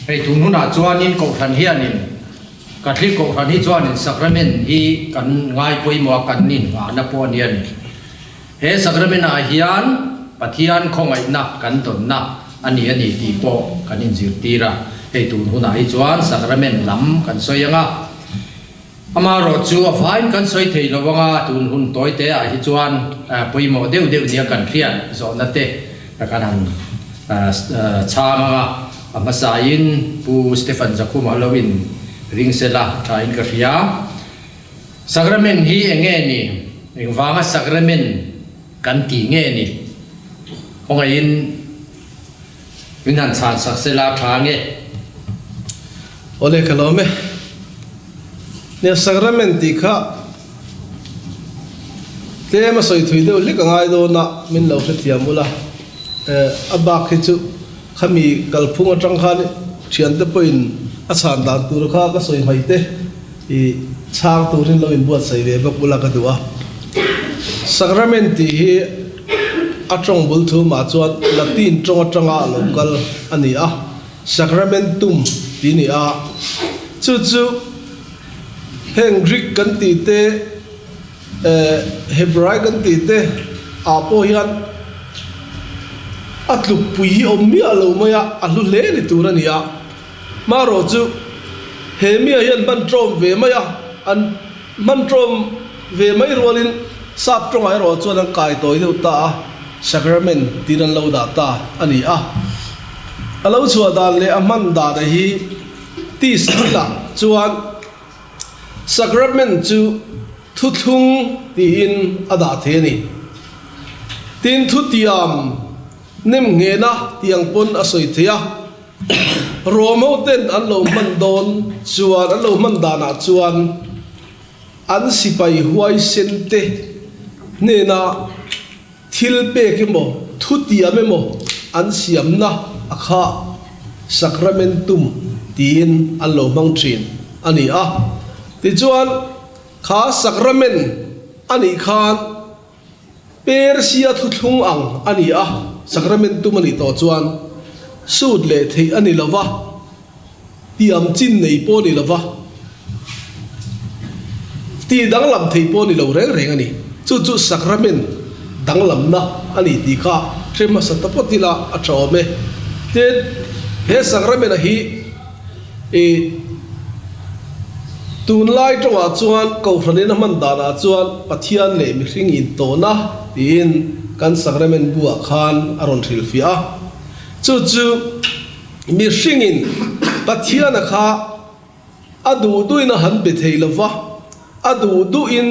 hei tun huna chuanin Kohhran hianin Catholic Kohhran hi chuanin sacrament hi kan ngai poimo kan nin na pawh anian he sacrament a hian pathian khongai na kan ton na ani ti pawh kan in zirtira hei tun huna hi chuan sacrament lam kan soyanga ama ro chu a fain kan soi thei lowanga tun hun toy te a hi chuan poimo deu nia kan khian zo na te kan han changa amasain pu Stefan Zakum Halloween ring sela thain ka ria sacrament hi enge ni engwanga sacrament kan ti nge ni hongain winan chan saksela thange ole kalome ne sacrament ti kha te ma soi thui de le ka ngai do na min lo thiamula abak hi chu khami kalphung atang khan thian te poin a chan dan tur kha ka soi mai te I chang turin lo in buat sai ve ba pula ka duwa sacrament hi atong bul thu ma chuan latin tanga local ani a sacramentum ti ni a chu heng Greek kan ti te Hebrew kan ti te apo hian atlu pui ommi alo maya alu le ni turania maro chu hemia hian mantrom ve maya an mantrom ve mai rolin sap trong ai ro chuan an kai toi deu ta sacrament tiran lo da ta ani a alo chua dan le aman da da hi ti sila chuan sacrament chu thu thung ti in ada the ni tin thu tiam nem nge na tiang pon asoi thea romo ten an lo man don chuan an lo man dana chuan an sipai huai sente ne na thil pe ke mo thu tiam mo an siam na akha sacramentum tin an lo mang thin ani a ti chuan kha sacrament ani khan persia thu thung ang ani a sacramentum ani to chuan sud le thei ani lova tiam chin nei po ni lova ti danglam thei po ni lo reng ani chu sacrament danglam na ani ti kha trema satapotila atrome te he sacrament hi tun lai tonga chuan Kohhran man dana chuan pathian le mi hring in to na tin kan sacrament bua khan aron thil fia chu mi hring in pathian kha adu duina han be theilova adu in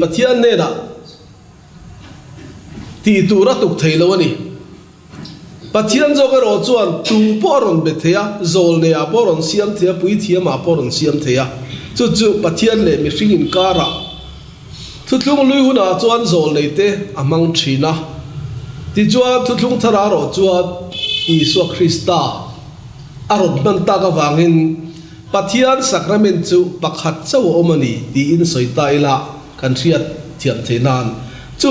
pathian ne na ti tura tuk theilawani pathian zo ka ro chuan tu poron be thea zol ne a poron siam thea pui thia ma poron siam thea chu pathian le mi hring in kara thutlung lui huna chuan zol nei te amang thina ti chuan thutlung thara ro chuan Isu Krista arot man ta ka wangin pathian sacrament chu pakhat chaw omani ti in soita ila kan riat thiam thenan chu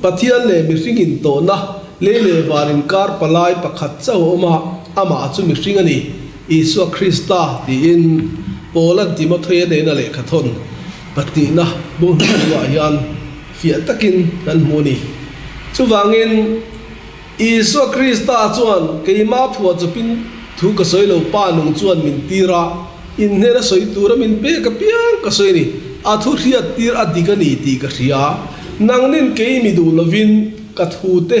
pathian le mi hring in to na le warin kar palai pakhat chaw oma ama chu mi hring ani Isu Krista ti in Poland Timothy ne na le khathon patina bon wa yan fia takin kan moni chu wangin Isu Krista chuan keima phua chupin thu ka soilo pa nung chuan min tira in hera soi tura min pe ka piang ka soi ni a thu riat tir adigani ti ka ria nangnin keimi du lovin ka thu te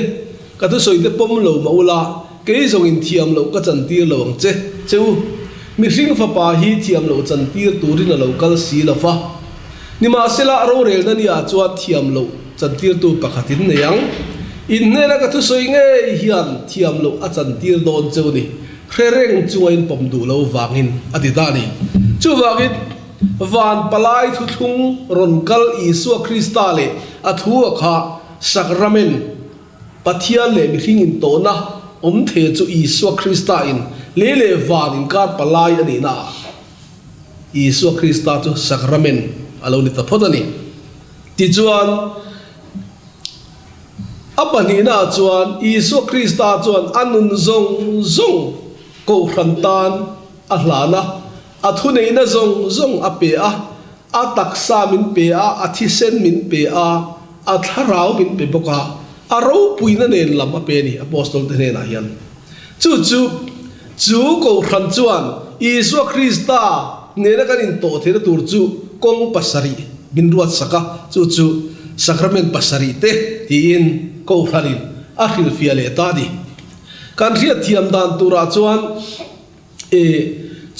ka thu soi te pom lo maula ke zong in thiam lo ka chan tir lo ang che chu mi hring fa pa hi thiam lo chan tir turin lo kal si la fa nima sela ro rel na nia chuwa thiam lo chan tir tu pakhatin ne yang in ne la ka thu soi nge hian thiam lo a chan tir don chu ni khereng chuain pom du lo wangin adidani chu wangin van palai thu thung ron kal Isu Krista le a thu kha sacrament pathian le mi hring in to na the chu Isu Krista in le van in kar palai ani na Isu Krista chu sacrament alo ni ta phodani ti chuan apani na chuan Isu Krista chuan anun zong Kohhran tan a hlana a thu nei na zong a pe a taksa min pe a thisen min pe a tharau min pe boka a ro puina nen lam a pe ni apostol te na hian chu Kohhran chuan Isu Krista nena kan in to the tur chu kong pasari bin ruat saka chu sacrament pasari te hi in Kohhranin a hil fiale ta di kan ria thiam dan tura chuan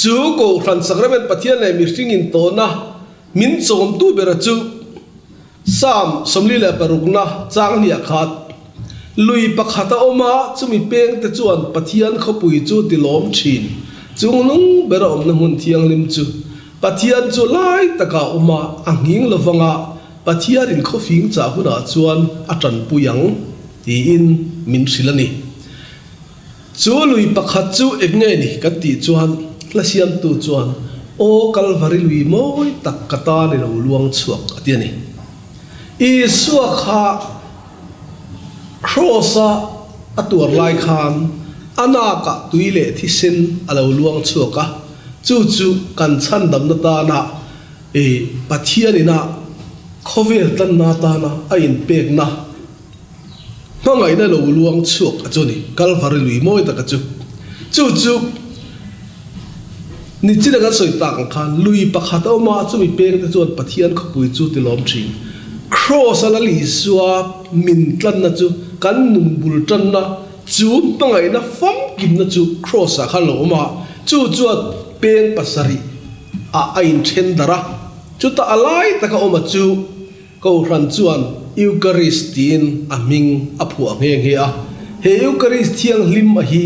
chu Kohhran Sacrament pathian le mi hring in to na min chom tu bera chu sam somli le parukna chang lia khat lui pakhata oma chumi peng te chuan pathian khopui chu tilom thin chung nung bera om na hun thiang lim chu pathian chu lai taka oma anging lovanga pathian in khofing cha huna chuan atan puyang ti in min silani chu lui pakhat chu eknge ni kan ti chuan hlasiam tu chuan o kalvari lui moi tak kata ni lo luang chuak atiani Isu kha crossa atur lai khan anaka tuile thisen alo luang chuaka chu kan chan dam na ta na pathian ina khovel tan na ta na a in pek na ngai na lo luang chuak achoni kalvari lui moi ta ka chu ni china ga soi tang khan lui pakhata ma chu mi pek te chuan pathian khopui chu tilom thin cross ala li suwa min tlan na chu kan nung bul tan na chu pangai na fam kim na chu cross a khan lo ma chu peng pasari a ain chen dara chu ta alai ta ka oma chu Kohhran chuan Eucharistin aming aphu angeng he a he Eucharistian lim a hi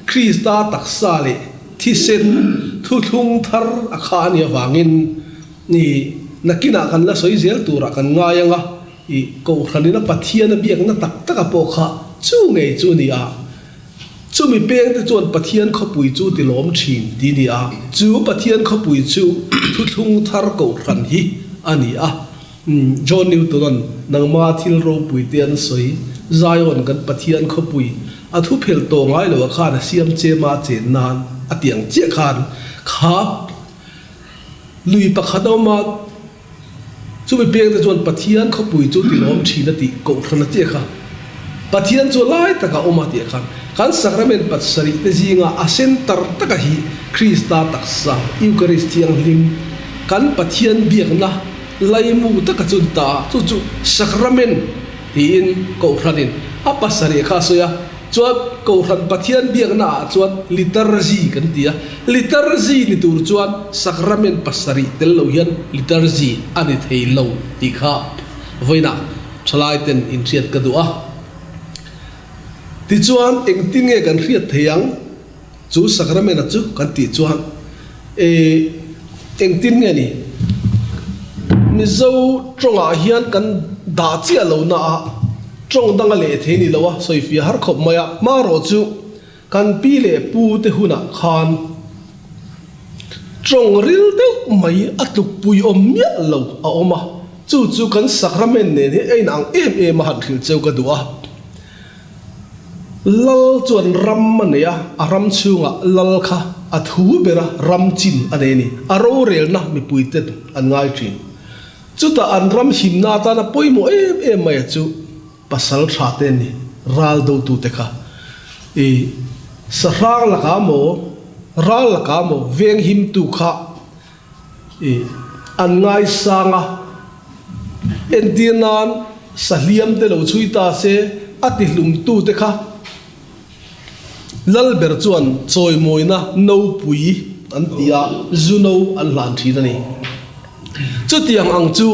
Krista taksa le thisen thu thung thar a khania wangin ni nakina kan la soi zel tura kan ngayanga I Kohhranina pathian biak na tak taka po kha chu ngei chu ni a chu mi peng te chuan pathian khopui chu tilom thin ti ni a chu pathian khopui chu thu thung thar Kohhran hi ani a John Newton nangma thil ro pui tian soi Zion kan pathian khopui a thu phel to ngai lo kha na siam che ma chen nan atiang che khan kha lui pakhadoma chu mi peng te chuan pathian khopui chu tilom thina ti Kohhran ti kha pathian chu lai taka oma ti khan kan sacrament pasari te jinga a center taka hi Krista taksa Eucharistian lim kan pathian biak na laimu taka chun ta chu sacrament ti in Kohhranin a pasari kha soya chuan Kohhran pathian biak na chuan liturgy kan tia liturgy ni tur chuan sacrament pasari tel lo hian liturgy ani thei lo ti kha voina thalai ten in riat ka du a ti chuan engtin nge kan riat theiang chu sacrament a chu kan ti chuan engtin nge ni mi zo tronga hian kan da chia lo na a trong danga le the ni lowa soifia har khop maya ma ro chu kan pi le pu te huna khan trong ril te mai atuk pui om mya lo a oma chu kan sacrament ne ni ein ang em han khil cheu ka duwa lal chuan ram mania aram chunga lal kha athu bera ram chin ane ni aro rel na mi pui te an ngai thin chu ta an ram himna ta na poimo em mai chu pasal thaten ni ral do tu te kha sarang la ka mo veng him tu kha an ngai sanga entianan saliam te lo chui ta se ati lum tu te kha lal ber chuan choi moina no pui an tia zuno an lan thi ni chu tiang ang chu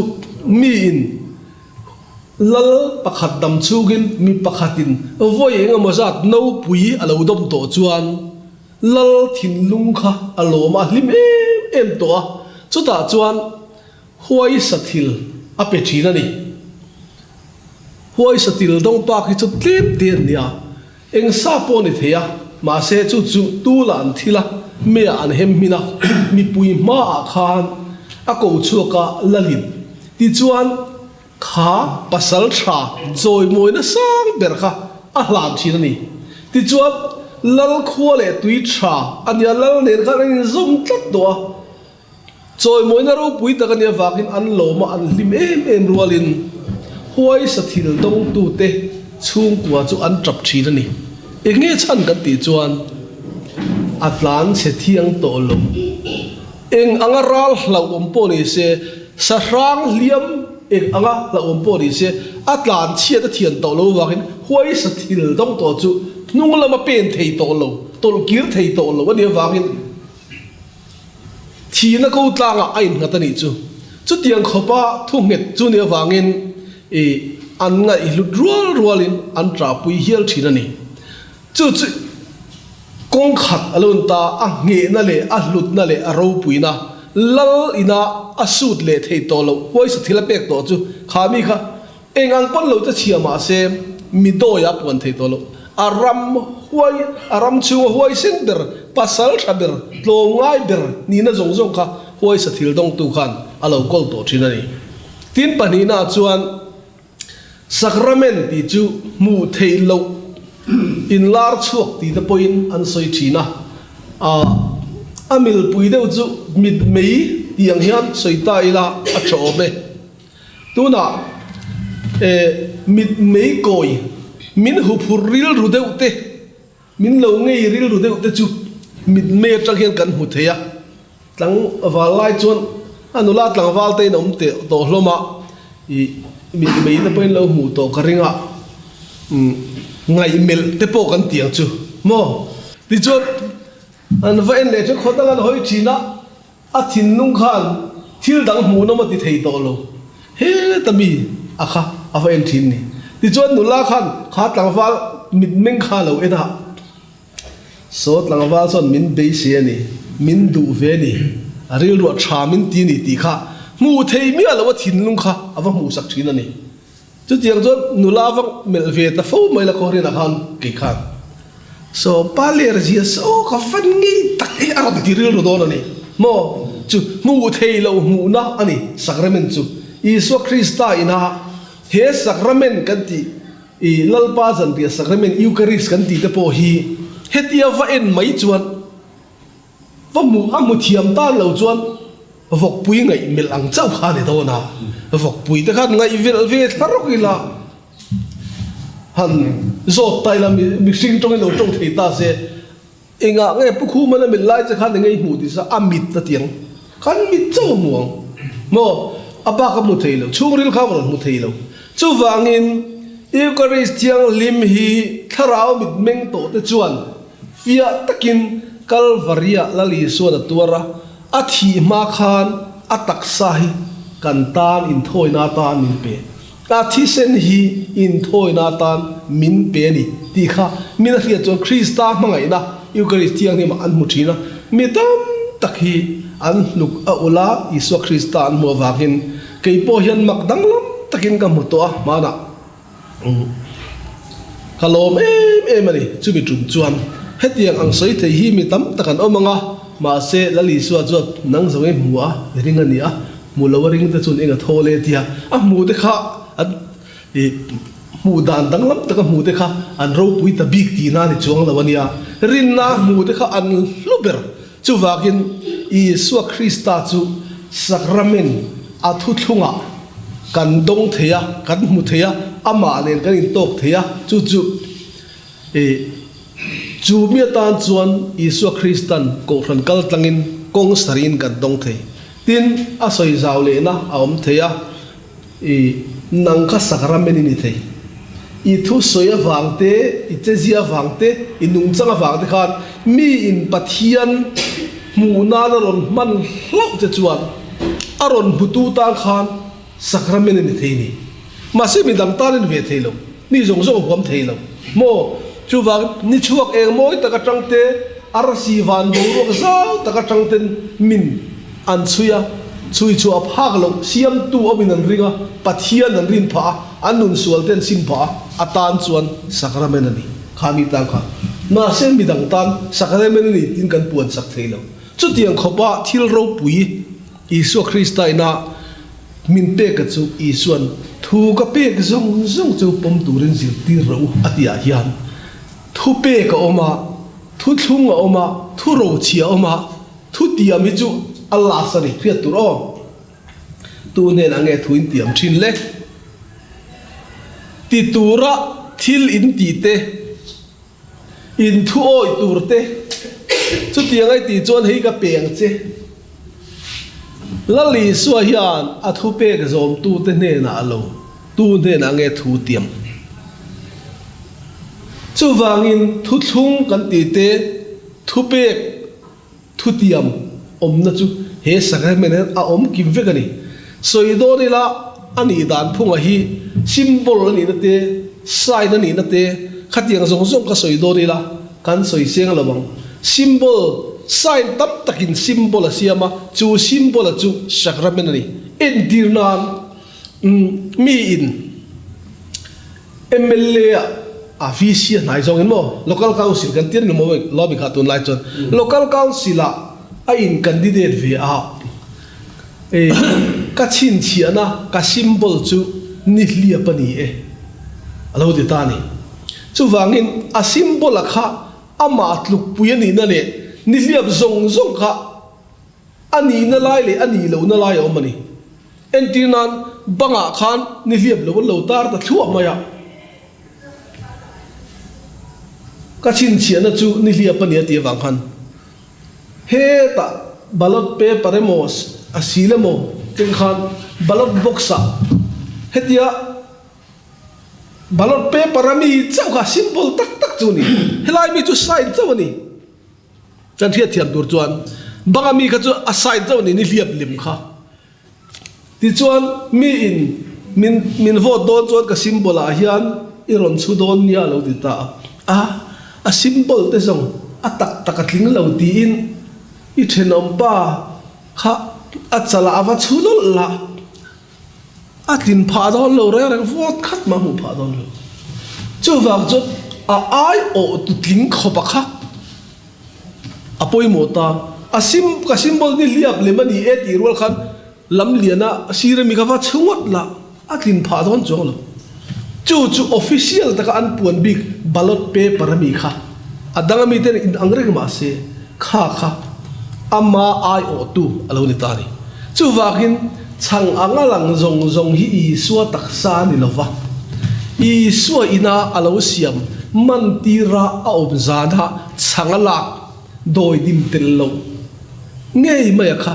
mi in lal pakhat dam chugin mi pakhatin voi enga mozat no pui alo dom to chuan lal thin lung kha alo ma hlim em to chu ta chuan huai sathil ape thina ni huai sathil dong pa ki chu tlem ten nia eng sa po ni theya ma se chu tu lan thila me an hem mina mi pui ma khan a ko chuka lalin ti chuan kha pasal tha zoi moina sang ber kha a hlam thina ni ti chuan lal khua le tui tha ania lal nen khan in zum tlat do choi moina ro pui ta kan ya wakin an lo ma an lim em rualin huai sa thil dong tu te chung kwa chu an trap thi ni enge chan kan ti chuan atlan se thiang to lo eng angaral hlau ompo ni se sarang liam eng anga la ompo ni se atlan chia ta thian to lo wakin huai sa thil dong to chu nung lama pen thei to lo tol kir thei to lo ani wakin thi na ko tlanga ain ngatani chu tiang khopa thu nget chu ne wangin e an nga I lut rualin an tra pui hial thina ni chu kong khat alon ta a nge na le a lut na le a ro pui na lal ina a sut le thei to lo hoi sa thila pek to chu khami kha engang pan lo ta chiama se mi do ya pon thei to lo aram chu huai sen ber pasal thaber tlo ngai ber ni na zong kha huai sa thil dong tu khan alo kol to thina ni tin pani na chuan sacrament ti chu mu thei lo in lar chuak ti da point an soi thina amil pui deuh chu mit mei tiang hian soi ta ila a tho be tuna mit mei koi min hu phur ril ru deuh te min lo ngei ril ru deuh te chu mit me tang hian kan hu theya tlang awal lai chuan anula tlang wal te nom te to hloma I mit mei na point lo mu to karinga ngai mel te po kan tiang chu mo ti chuan an va en le chu khotang an hoi thina a thin nung khan thil dang mu no ma ti thei to lo he tami akha ava en thin ni ti chuan nula khan kha tlangwal mit meng kha lo eda so tlangwal son min be se ni min du ve ni aril ro tha min ti ni ti kha mu thei mi ala wa thin lung kha ava mu sak thina ni chu tiang chuan nula wang mel ve ta fo mai la ko ri na khan ki khan so paler zia so ka fan ngi tak e arab ti ril ro don ni mo chu mu thei lo mu na ani sacrament chu Isu Krista ina he sacrament kan ti I lalpa zan ti sacrament Eucharist kan ti te po hi hetia va en mai chuan va mu amu thiam ta lo chuan vok pui ngai mel ang chau kha ni do na vok pui te khan ngai vel ve tharok ila han zot tai la mi sing tong lo tong thei ta se enga nge pu khu mana mel lai cha khan ngai mu ti sa amit ta tiang khan mit chau muang mo aba ka mu thei lo chungril kha ron mu thei lo chu wangin Eucharist thiang lim hi tharau mit meng to te chuan fia takin Calvaria lali suana tuara athi ma khan atak sahi kan tan in thoi na tan min pe athi sen hi in thoi na tan min pe ni ti kha min ria chon Krista mangai na Eucharist thiang ni ma an mu thina mi tam takhi an luk a ula Isu Krista an mo wangin kei po hian mak danglam takin ka mu to mana kalom em ani chubi tum chuan hetiang ang soi thei hi mi tam takan omanga ma se lali suwa chuat nang zonge muwa ring ani a mulawring ta chun enga thole tia a mu de kha an mu dan danglam taka mu de kha an ro pui ta big ti na ni chuang lawania rin na mu de kha an luber chu wakin Isu Krista chu sacrament a thu thunga kan dong theya kan mu theya ama len kan in tok theya chu chu mi tan chuan Isu Kristan Kohhran kal tlangin kong sarin kan dong thei tin a soi zaw le na aom theya nang kha sacrament ni thei I thu soya wangte I chezia wangte I nung changa wangte khan mi in pathian mu na ron man hlau che chuan aron butu ta khan sacrament ni thei ni ma se mi dam tan ve thei lo ni zong zong hom thei lo mo chu wang ni chuak eng moi taka tangte arsi van bo ro zau taka tangten min an chuya chui chu a phak lo siam tu omin an ringa pathian an rin pha anun sual ten sin pha atan chuan sacrament ani khami ta kha ma se mi dang tan sacrament ni tin kan puan sak thei lo chu tiang khopa thil ro pui Isu Krista ina min pe ka chu isuan thu ka pe ka zong chu pom turin zil ti ro atia hian thu pe ka oma thu thung oma thu ro chia oma thu tiam hi chu Allah sani khriat tur o tu ne na nge thuin tiam thin le ti tura thil in ti te in thu oi tur te chu tiangai ti chon hei ka peng che lali suwa hian a thu pe ka zom tu te ne na lo tu ne na nge thu tiam chu wangin thu thung kan ti te thu pe thu tiam om na chu he sacrament a om kim ve kani soido ni la ani dan phung a hi symbol ni na te sai na ni na te khatiang zong zong ka soido ni la kan soi seng lawang symbol sign tap takin symbol a siama chu symbol a chu sacrament ni en dirnan mi in MLA a visia nai zong in mo local council kan tir ni mo lobby khatun lai chon local council a in candidate ve a ka chin chiana ka symbol chu ni hlia pani e alo de ta ni chu wangin a symbol a kha ama atluk puyani na le ni hliap zong zong kha ani na lai le ani lo na lai o mani entinan banga khan ni hliap lo tar ta thu maya ka chin chiana chu ni hlia pani ti wang khan he ta ballot paper emos asilemo ten khan ballot box a hetia ballot paper ami chau ka symbol tak tak chu ni helai mi chu sign chau ni chan thia thiam tur chuan banga mi kha chu a sign chau ni ni hliap lim kha ti chuan mi in min vote don chuan ka symbol a hian iron chu don nia lo ti ta a symbol te song a tak tak tling lo ti in I thenom pa kha a chala awa chulol la a tin pha don lo re rang vote khat ma hu pha don lo chu wak chot a ai o tu tling khopa kha apoi mota a ka symbol ni liap le mani e ti rol khan lam liana sira mi kha wa chungot la a tin pha don chong lo chu official ta ka an puan big ballot paper mi kha adanga mi ten in angrek ma se kha ama ai o tu alo ni tani chu wakin chang angalang zong hi I suwa taksa ni lova I suwa ina alo siam man tira a om zana changalak doi dim tello ngei maya kha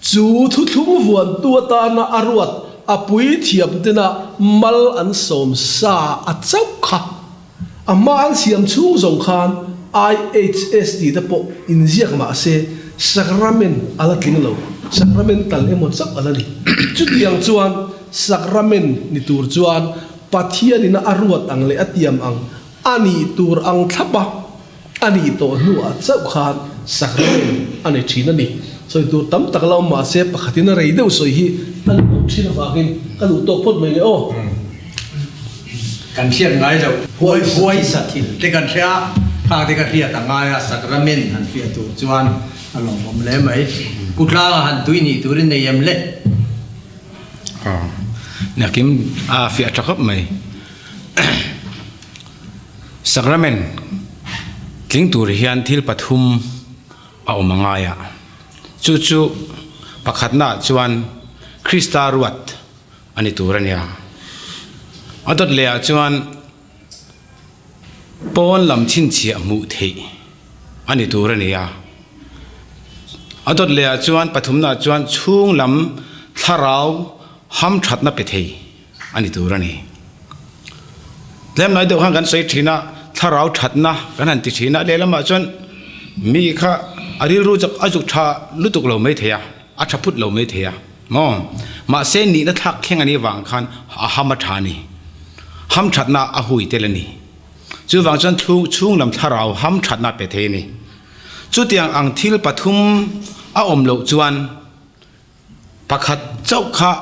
chu thu thum vuan tu ta na arwat apui thiam tena mal an som sa a chau kha ama an siam chu zong khan IHSD da po inziak ma se sacrament ala tling lo sacramental emo chak ala ni chu tiang chuan sacrament ni tur chuan pathian ina arwat ang le atiam ang ani tur ang thapa ani to nu a chau khan sacrament ani thina ni soi tur tam tak lo ma se pakhatina rei deu soi hi an thina wangin kalu to pot mai le o kan thian ngai lo huai sathil te kan thia tha te ka thia ta ngai a sacrament han fia tu chuan along om le mai kutla han tuini turin nei em le nakim a fia thakap mai sacrament tling tur hian thil pathum a omangaya chu pakhatna chuan Krista ruat ani turania adot le chuan pon lam chin chi amu thei ani turania adot le chuan pathumna chuan chung lam tharau ham thatna pe thei ani turani lem nai de khan kan sei thina tharau thatna kan han ti thina le lama chuan mi kha aril ru jak ajuk tha lutuk lo mai theya a thaput lo mai theya mo ma se ni na thak kheng ani wang khan a hama thani ham thatna a hui telani chu wang chuan chung lam tharau ham thatna pe thei ni chu tiang ang thil pathum a om lo chuan pakhat chau kha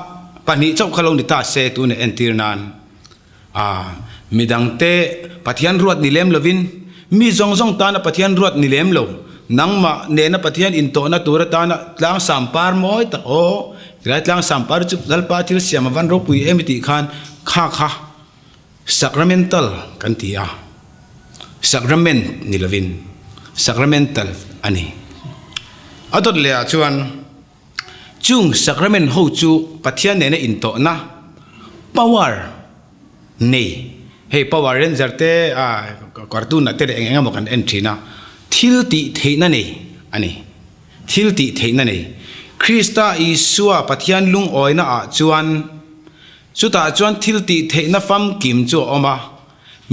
pani chau kha lo ni ta se tu ne entirnan midang te pathian ruat ni lem lovin mi zong ta na pathian ruat ni lem lo nangma ne na pathian in to na tura ta na tlang sampar moi ta o tlang sampar chu galpa thil siam van ro pui emiti khan kha sacramental kan tia sacrament ni lovin sacramental ani adot le chuan chung sacrament ho chu pathian ne na in to na power nei hey power ranger te cartoon na te engam kan entry na thil ti theina nei ani thil ti theina nei Krista Isua pathian lung oina a chuan chuta chuan thil ti theina fam kim chu oma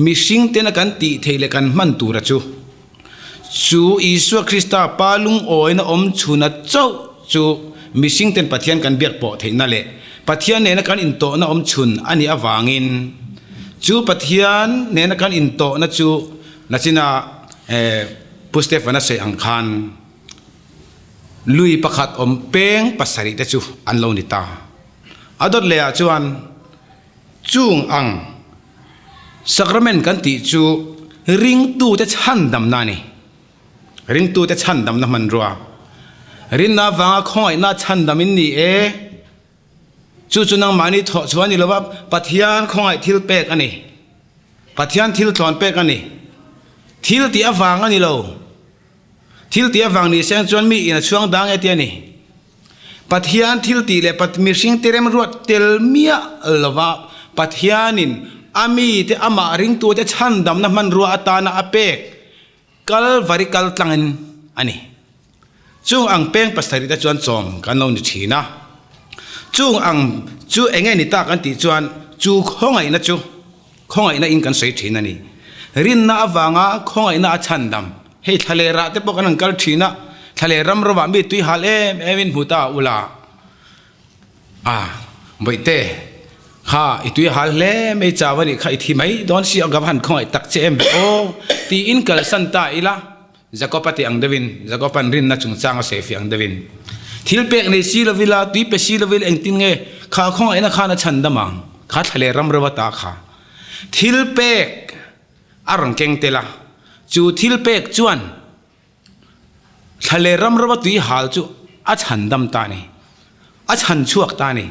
mishing te na kan ti theile kan man tura chu Isua Krista palung oina om chuna chau chu mishing ten pathian kan biak po theina le pathian ne na kan in to na om chun ani awangin chu pathian ne na kan in to na chu na china pustefana se angkhan lui pakhat om peng pasari te chu an lo ni ta adot le a chuan chung ang sacrament kan ti chu ring tu te chan dam na ni ring tu te chan dam na man ruwa rin na wanga khoi na chan dam in ni e chu nang mani tho chuan ni lowa pathian khoi thil pek ani pathian thil thon pek ani thil ti awang ani lo thil ti awang ni sang chuan mi in chuang dang e ti ani pathian thil ti le pat mi sing terem ruat tel mia lowa pathianin ami te ama ring tu te chan dam na man ruwa atana apek kal varikal tlangin ani chung ang peng pasari ta chuan chom kan lo ni thina chung ang chu enge ni ta kan ti chuan chu khongai na chu khongai na in kan sei thina ni rin na awanga khongai na chan dam hei thale ra te pok an kal thina thale ram ro wa mi tui hal emin huta ula boite ha itui hal le me chawani khai thi mai don si agam han khoi tak che em o ti in kal san ta ila zakopati ang devin zakopan rin na chungchang se fi ang devin thil pek nei si lovila tui pe si lovil eng tin nge kha khong ena khana chandamang kha thale ram rawa ta kha thil pek arang keng tela chu thil pek chuan thale ram rawa tui hal chu a chandam ta ni a chan chuak ta ni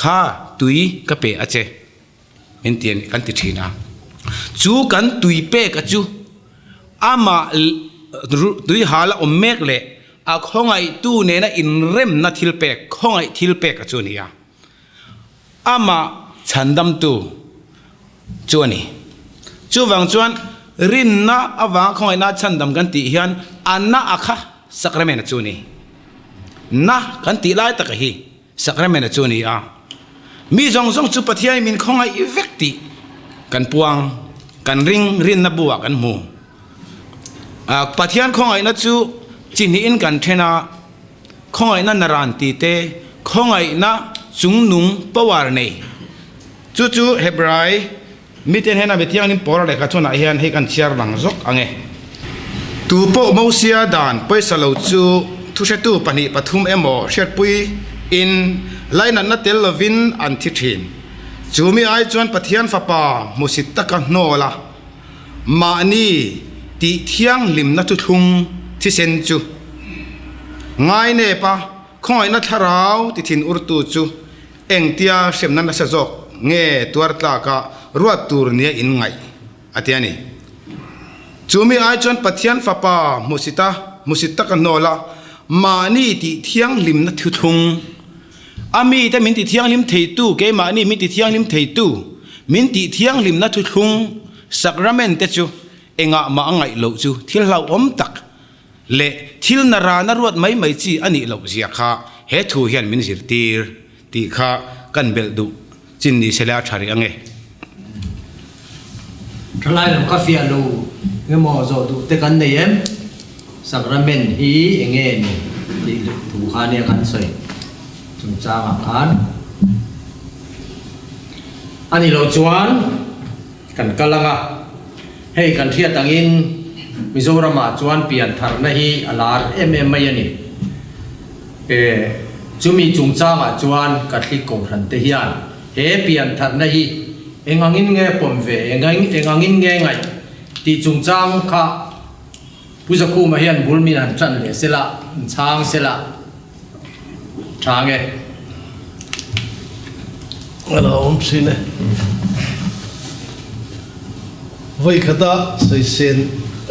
kha tui ka pe ache mentien kan ti thina chu kan tui pe ka chu ama tui hala ommek le a khongai tu ne na in rem na thil pek khongai thil pek ka chu ni ya ama chandam tu chu ni chu wang chuan rin na awang khongai na chandam kan ti hian anna akha sacrament chu ni na kan ti lai ta ka hi sacrament chu ni a mi zong zong chu pathiai min khongai evekti kan puang kan rin na buwa kan mu pathian khongai na chu chini in kan thena khongai na naran ti te khongai na chungnung pawar nei chu hebrai miten hena betiang nim por le ka chuna hian he kan chiar lang zok ange tu po mosia dan paisa lo chu thu se tu pani pathum emo shet pui in laina na tel lovin an thi thin chumi ai chuan pathian fapa musit taka hnola mani ti thiang lim na tu thung thi sen chu ngai ne pa khoi na tharau ti thin urtu chu engtia semna na sa jok nge tuar tla ka ruat tur nia in ngai atiani chumi ai chuan pathian fapa musita ka hnola mani ti thiang lim na thu thung ami ta min ti thiang lim thei tu ke mani min ti thiang lim thei tu min ti thiang lim na thu thung sacrament te chu enga ma angai lo chu thil lau om tak le thil na ra na ruat mai chi ani lo zia kha he thu hian min zir tir ti kha kan bel du chin ni sela thari ange thalai lam ka fia lo nge mo zo du te kan nei em sacrament hi enge ni ti thu kha ne kan soi chungchang kan ani lo chuan kan kalanga hei kan thia tangin Mizoram a chuan pian thar na hi alar mai ani chumi chungchang a chuan kathli Kohhran te hian he pian thar na hi engangin nge pomve engangin nge ngai ti chungchang kha pujaku ma hian bulmin an tran le sela chang sela change alo sine voi khata sai sen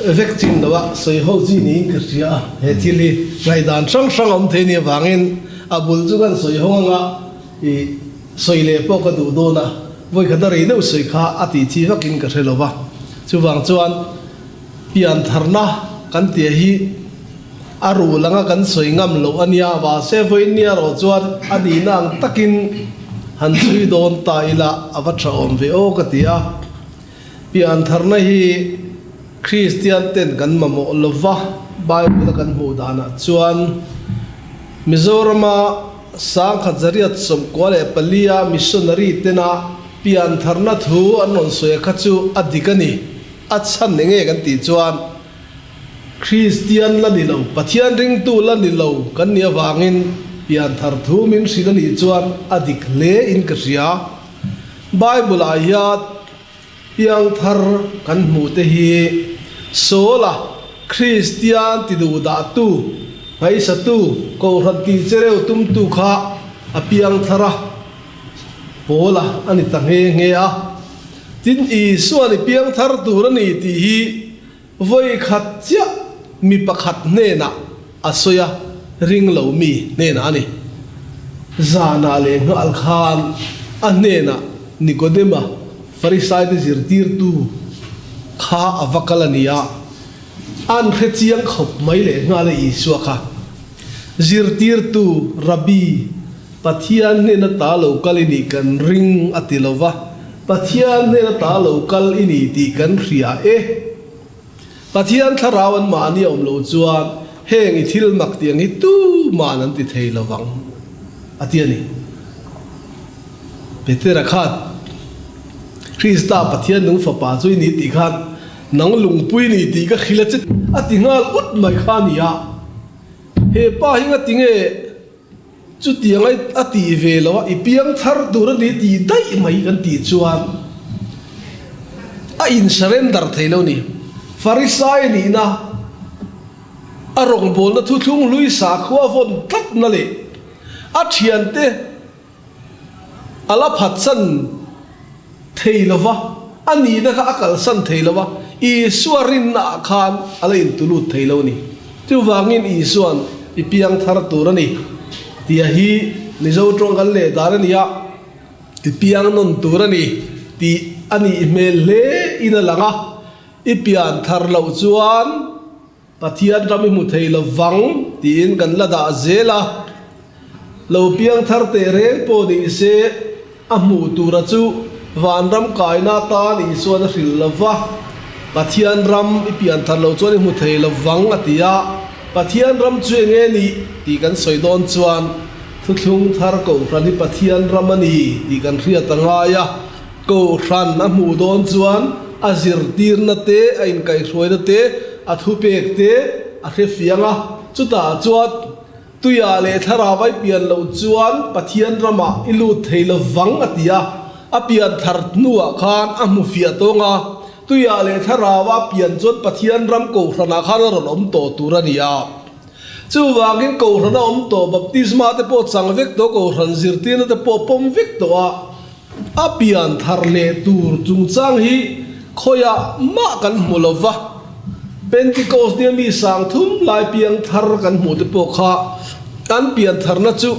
vaccine đó soi hậu gì ní cái gì à hệ thì ngày đàn sang sang ông thế này vangin abul chu kan soi hong nga i soi le po ka du do na voi khata rei no soi kha ati chi vakin ka thelo wa chu wang chuan pian tharna kan tia hi aru langa kan soi ngam lo ania wa se voi nia ro chuan ani nang takin han chui don ta ila awacha om ve o ka tia pian tharna hi Christian ten kan mamo lova Bible kan mu dana chuan Mizorama sang khazariat som kwale palia missionary tena pian tharna thu anon soe khachu adikani achan nge kan ti chuan Christian la ni lo pathian ring tu la ni lo kan nia wangin pian thar thu min silani chuan adik le in ka ria Bible ayat piang thar kan mu te hi sola Christian ti du da tu ngai sa tu Kohhran ti chereu tum tu kha apiang thara pola ani tange nge a tin i suani piang thar tu rani ti hi voi khat cha mi pakhat ne na asoya ring lo mi ne na ani zana le ngal khan ane na Nikodema Farisai te zirtir tu kha avakalania an khechiang khop mai le ngale isua kha zirtir tu rabbi pathian ne na ta lo kalini kan ring atilova pathian ne na ta lo kal ini ti kan ria e pathian tharawan ma ni om lo chuan heng i thil mak tiang hi tu manan ti theilawang atiani petera khat Krista pathian nung fa pa chui ni ti khan nang lungpui ni ti ka khila chet atingal ut mai khania he pa hinga tinge chu tiangai ati ve lo i piang thar dur ni ti dai mai kan ti chuan a in surrender thailo ni Farisai ni na arong bol na thu thung lui sa khwa von tak na le a thian te ala phatsan theilova ani da ka akal san theilova i suarin na khan alain tulut theilo ni tu wangin i suan i piang thar turani tia hi nizo trongal le darania i piang non turani ti ani me le ina langa i pian thar lo chuan pathian rami mu theilo wang tin kan la da zela lo piang thar te reng po ni se amu tura chu van ram kaina ta ni suan ril lova pathian ram ipian thar lo chuan mu thei lo wang atia pathian ram chu nge ni ti kan soidon chuan thuthlung thar Kohhran ni pathian ram ani ti kan ria tangaya Kohhran na mu don chuan azir tir na te a in kai hroi na te a thu pek te a khe fianga chuta chuat tuya le thara vai pian lo chuan pathian rama ilu thei lo wang atia apian thar nuwa khan amu fia tonga tuya le tharawa pian chon pathian ram Kohhran khan ron om to turania chu wangin Kohhran om to baptisma te po changvek to Kohhran zirtin te po pom vek to apian thar le tur chungchang hi khoya ma kan mulova Pentecost dia mi sang thum lai piang thar kan mu te po kha an pian thar na chu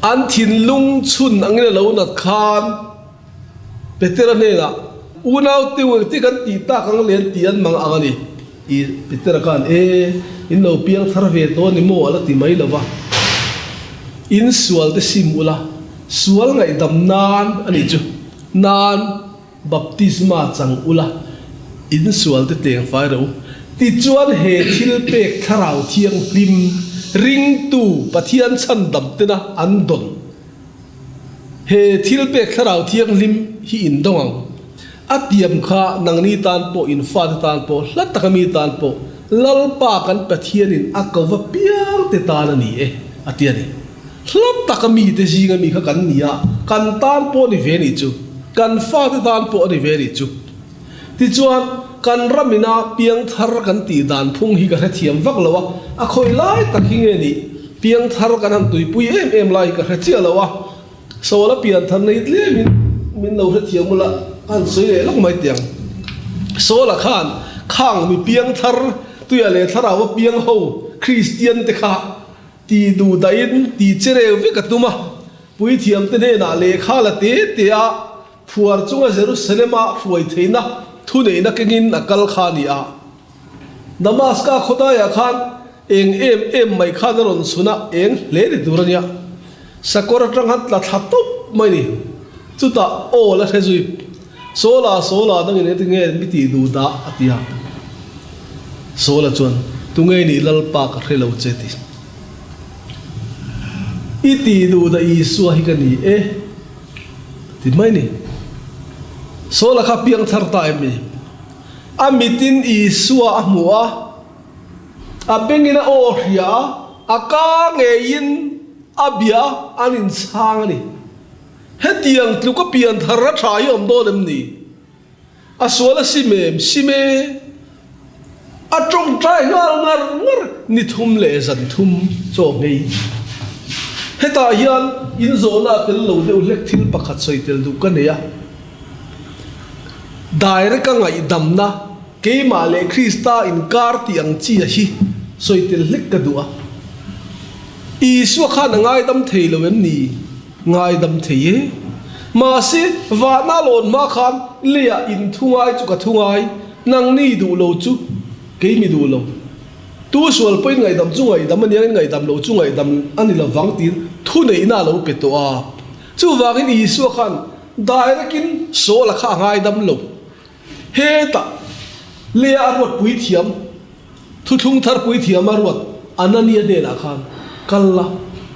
an thin lung chun angin lo na khan petera ne na unau tiwek ti kan ti ta kang len tian mang angani i petera kan in lo piang thar ve to ni mo ala ti mai lova in sual te simula sual ngai dam nan ani chu nan baptisma chang ula in sual te teng fai ro ti chuan he thil pek tharau thiang lim ring tu pathian chan dam te na an don he thil pek tharau thiang lim hi in dongang atiam kha nangni tan po in fa tan po hlattakami tan po lalpa kan pathian in akova piang te tan ani atiani hlattakami te jinga mi kha kan nia kan tan po ni ve ni chu kan fa te tan po ni ve ni chu ti chuan kan ramina piang thar kan ti dan phung hi ka thiam vak lawa a khoi lai takhinge ni piang thar kan ham tui pui em lai ka chia lawa sola pian thar nei tle min lo thiam mula kan soi le lak mai tiang sola khan khang mi piang thar tuya le tharawa piang ho Christian te kha ti du dain ti chere vi katuma pui thiam te ne na le kha la te a phuar chunga Jerusalem a ruai theina thu nei na kengin akal kha ni a namaska khoda ya khan eng em mai khan ron suna eng le ri durania sakora tang hat la thatop mai ni chuta o la thezui sola dang ne tinge mi ti du da atia sola chon tungai ni lal pa ka relo cheti iti du da isu hi ka ni ti mai ni sola kha piang thar ta mi amitin isu a mua a bengina o ria aka ngein abia anin sang ni hetiang tlu ka pian thar ra tha yom do lem ni a sola sime a trong trai ngar ni thum le zan thum cho ngei heta hian in zona tel lo deu lek thil pakhat soi tel du ka neya daire ka ngai damna ke ma le Krista in kar ti ang chi a hi soi tel lek ka duwa isu kha na ngai dam thei lo em ni ngai dam thei ma se wa na lon ma khan lia in thungai chu ka thungai nang ni du lo chu ke mi du lo tu sual poi ngai dam chu ngai dam ani ngai dam lo chu ngai dam ani la wang tin thu nei na lo pe to a chu wangin isu khan dairekin so la kha ngai dam lo he ta le arwat pui thiam thu thung thar pui thiam arwat anania de la khan kalla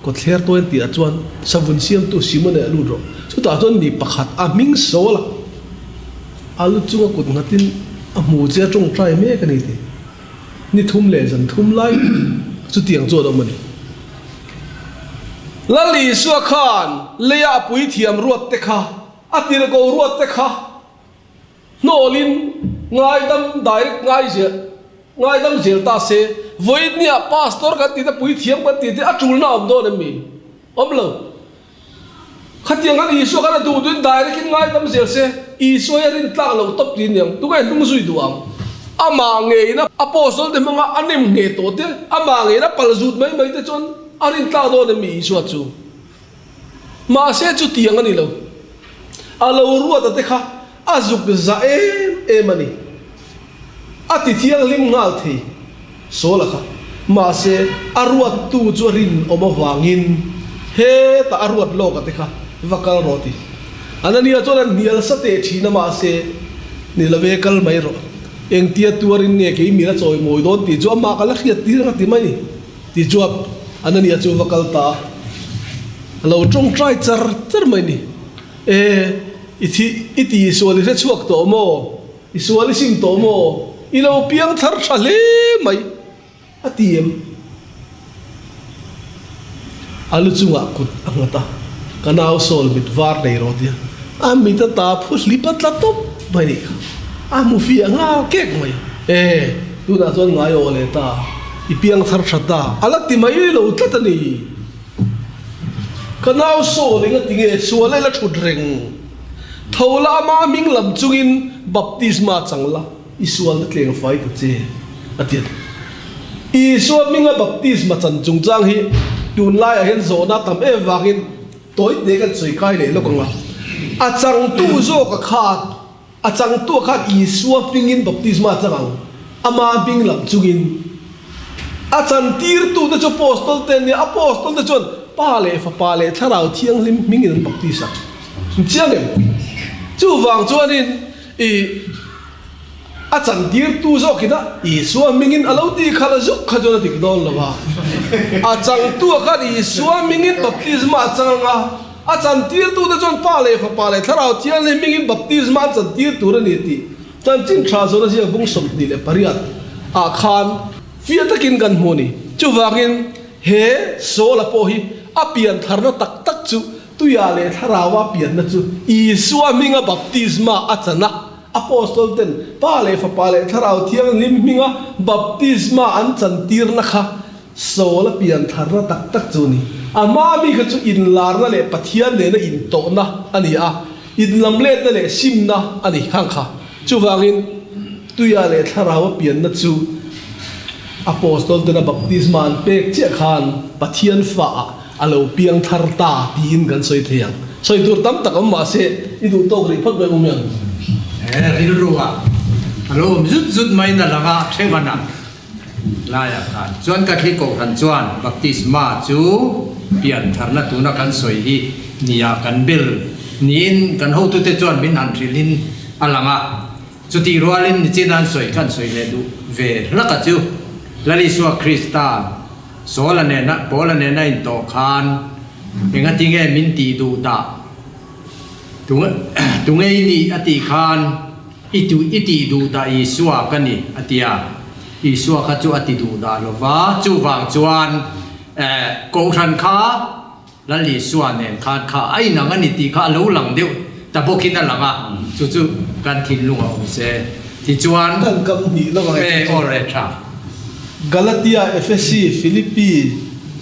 ko thler to ti achuan savun siam tu simone alu ro chu ta ton ni pakhat aming sola alu chunga kut ngatin amu che tong trai me ka ni ti ni thum le jan thum lai chu tiang cho do mani lali su khan le ya pui thiam ruat te kha atir ko ruat te kha nolin ngai dam direct ngai dam zel ta se void nia pastor ka ti ta pui thiam ka ti te atul na om do le mi om lo khatiang an isu kana du du direct ngai dam zel se isu rin tlang lo top tin yang tu kai tung sui duang ama nge na apostle de manga anem nge to te ama nge na paljut mai te chon arin tla do le mi isu chu ma se chu tiang ani lo alo ruwa ta te kha azuk za emani ati thiang lim ngal thei sola kha ma se arwat tu chu rin oma wangin he ta arwat lo ka te kha vakal roti anania chona nial sa te thina ma se nilave kal mai ro eng tia tuarin ne ke mi ra choi moi don ti jo ma kala khiat ti ra ti mai ni ti job anania chu vakal ta lo trong trai char mai ni iti suali re chuak to mo isuali sim to mo ilo piang thar thale mai atiem alu chunga kut angata kanau sol bit var dei rotia amita ta phus lipat la top bani amu fi anga kek mai tu na chon ngai ole ta ipiang thar thata alati mai lo tatani kanau sol inga tinge suale la thut reng thola ma ming lam chungin baptisma changla isual na tleng fai ta che atian isual minga baptisma chan chungchang hi tun lai a hen zona tam wangin toy de kan soi kai le lo konga a chang tu zo ka khat a chang tu khat isual pingin baptisma changang ama bing lam chungin a chan tir tu da cho apostol ten ni apostol da chon pa le tharau thiang lim mingin baptisa chiang em chu wang chuanin a chan dir tu zo kina isua mingin aloti khala zuk khajona dik don lawa a chang tu kha isua mingin baptisma changa a chan tir tu da chon pa le tharau chiang le mingin baptisma chan tir tu ra ni ti chan chin thra zo na sia bung som ni le pariat a khan fia takin kan moni chu wangin he so la po hi a pian tharna tak chu tu ya le tharawa pian na chu isua minga baptisma achana apostol ten pa le tharau thiang lim minga baptisma an chan tir na kha so la pian tharna tak chu ni ama mi kha chu in lar na le pathian le na in to na ani a in lam le na le sim na ani khang kha chu wangin ตุยาเลทาราวเปลี่ยนนัดจูอโปสตอลเตนะบัพติศมาเป็กเจ้าขานปะเทียนฟ้าอาโลเปียงทาร์ตาตีนกันสวยเทียงสวยตัวตั้มตะกัมมาเสอีดูโตกรีพักไปมุมยังริรู้ว่าฮัลโหลจุดไม่นั่นละก็ใช่มันนะลายอาการส่วนกะทิโกกันส่วนบัพติศมาจูเปลี่ยนทาร์นัตุนักกันสวยที่นี่กันเบลนี่กันหูตุเตจวนบินอันทริลินอัลลังอ่ะจุดที่รัวลินจีนันสวยกันสวยเลยดูเวแล้วก็จูลลิสัวคริสต์โซลเนนะโปลเนนะอินโตคานเองติงเอมินตีดูตาตุงเอนี่อติคานอิติดูตาอิสัวกันนี่อติยาอิสัวขจูอติดูตาโลวาจูวางจวนโกชันขาลลิสัวเนนคานขาไอ้นังอันนี้ตีขารู้หลังเดียวแต่พวกคิดนั่นหลังอ่ะจู่ๆการทิ้งลุงเอาเสที่จวนกันกำหนีแล้วไงโอเรชาก าลาติอาเอฟเอซีฟิลิปปี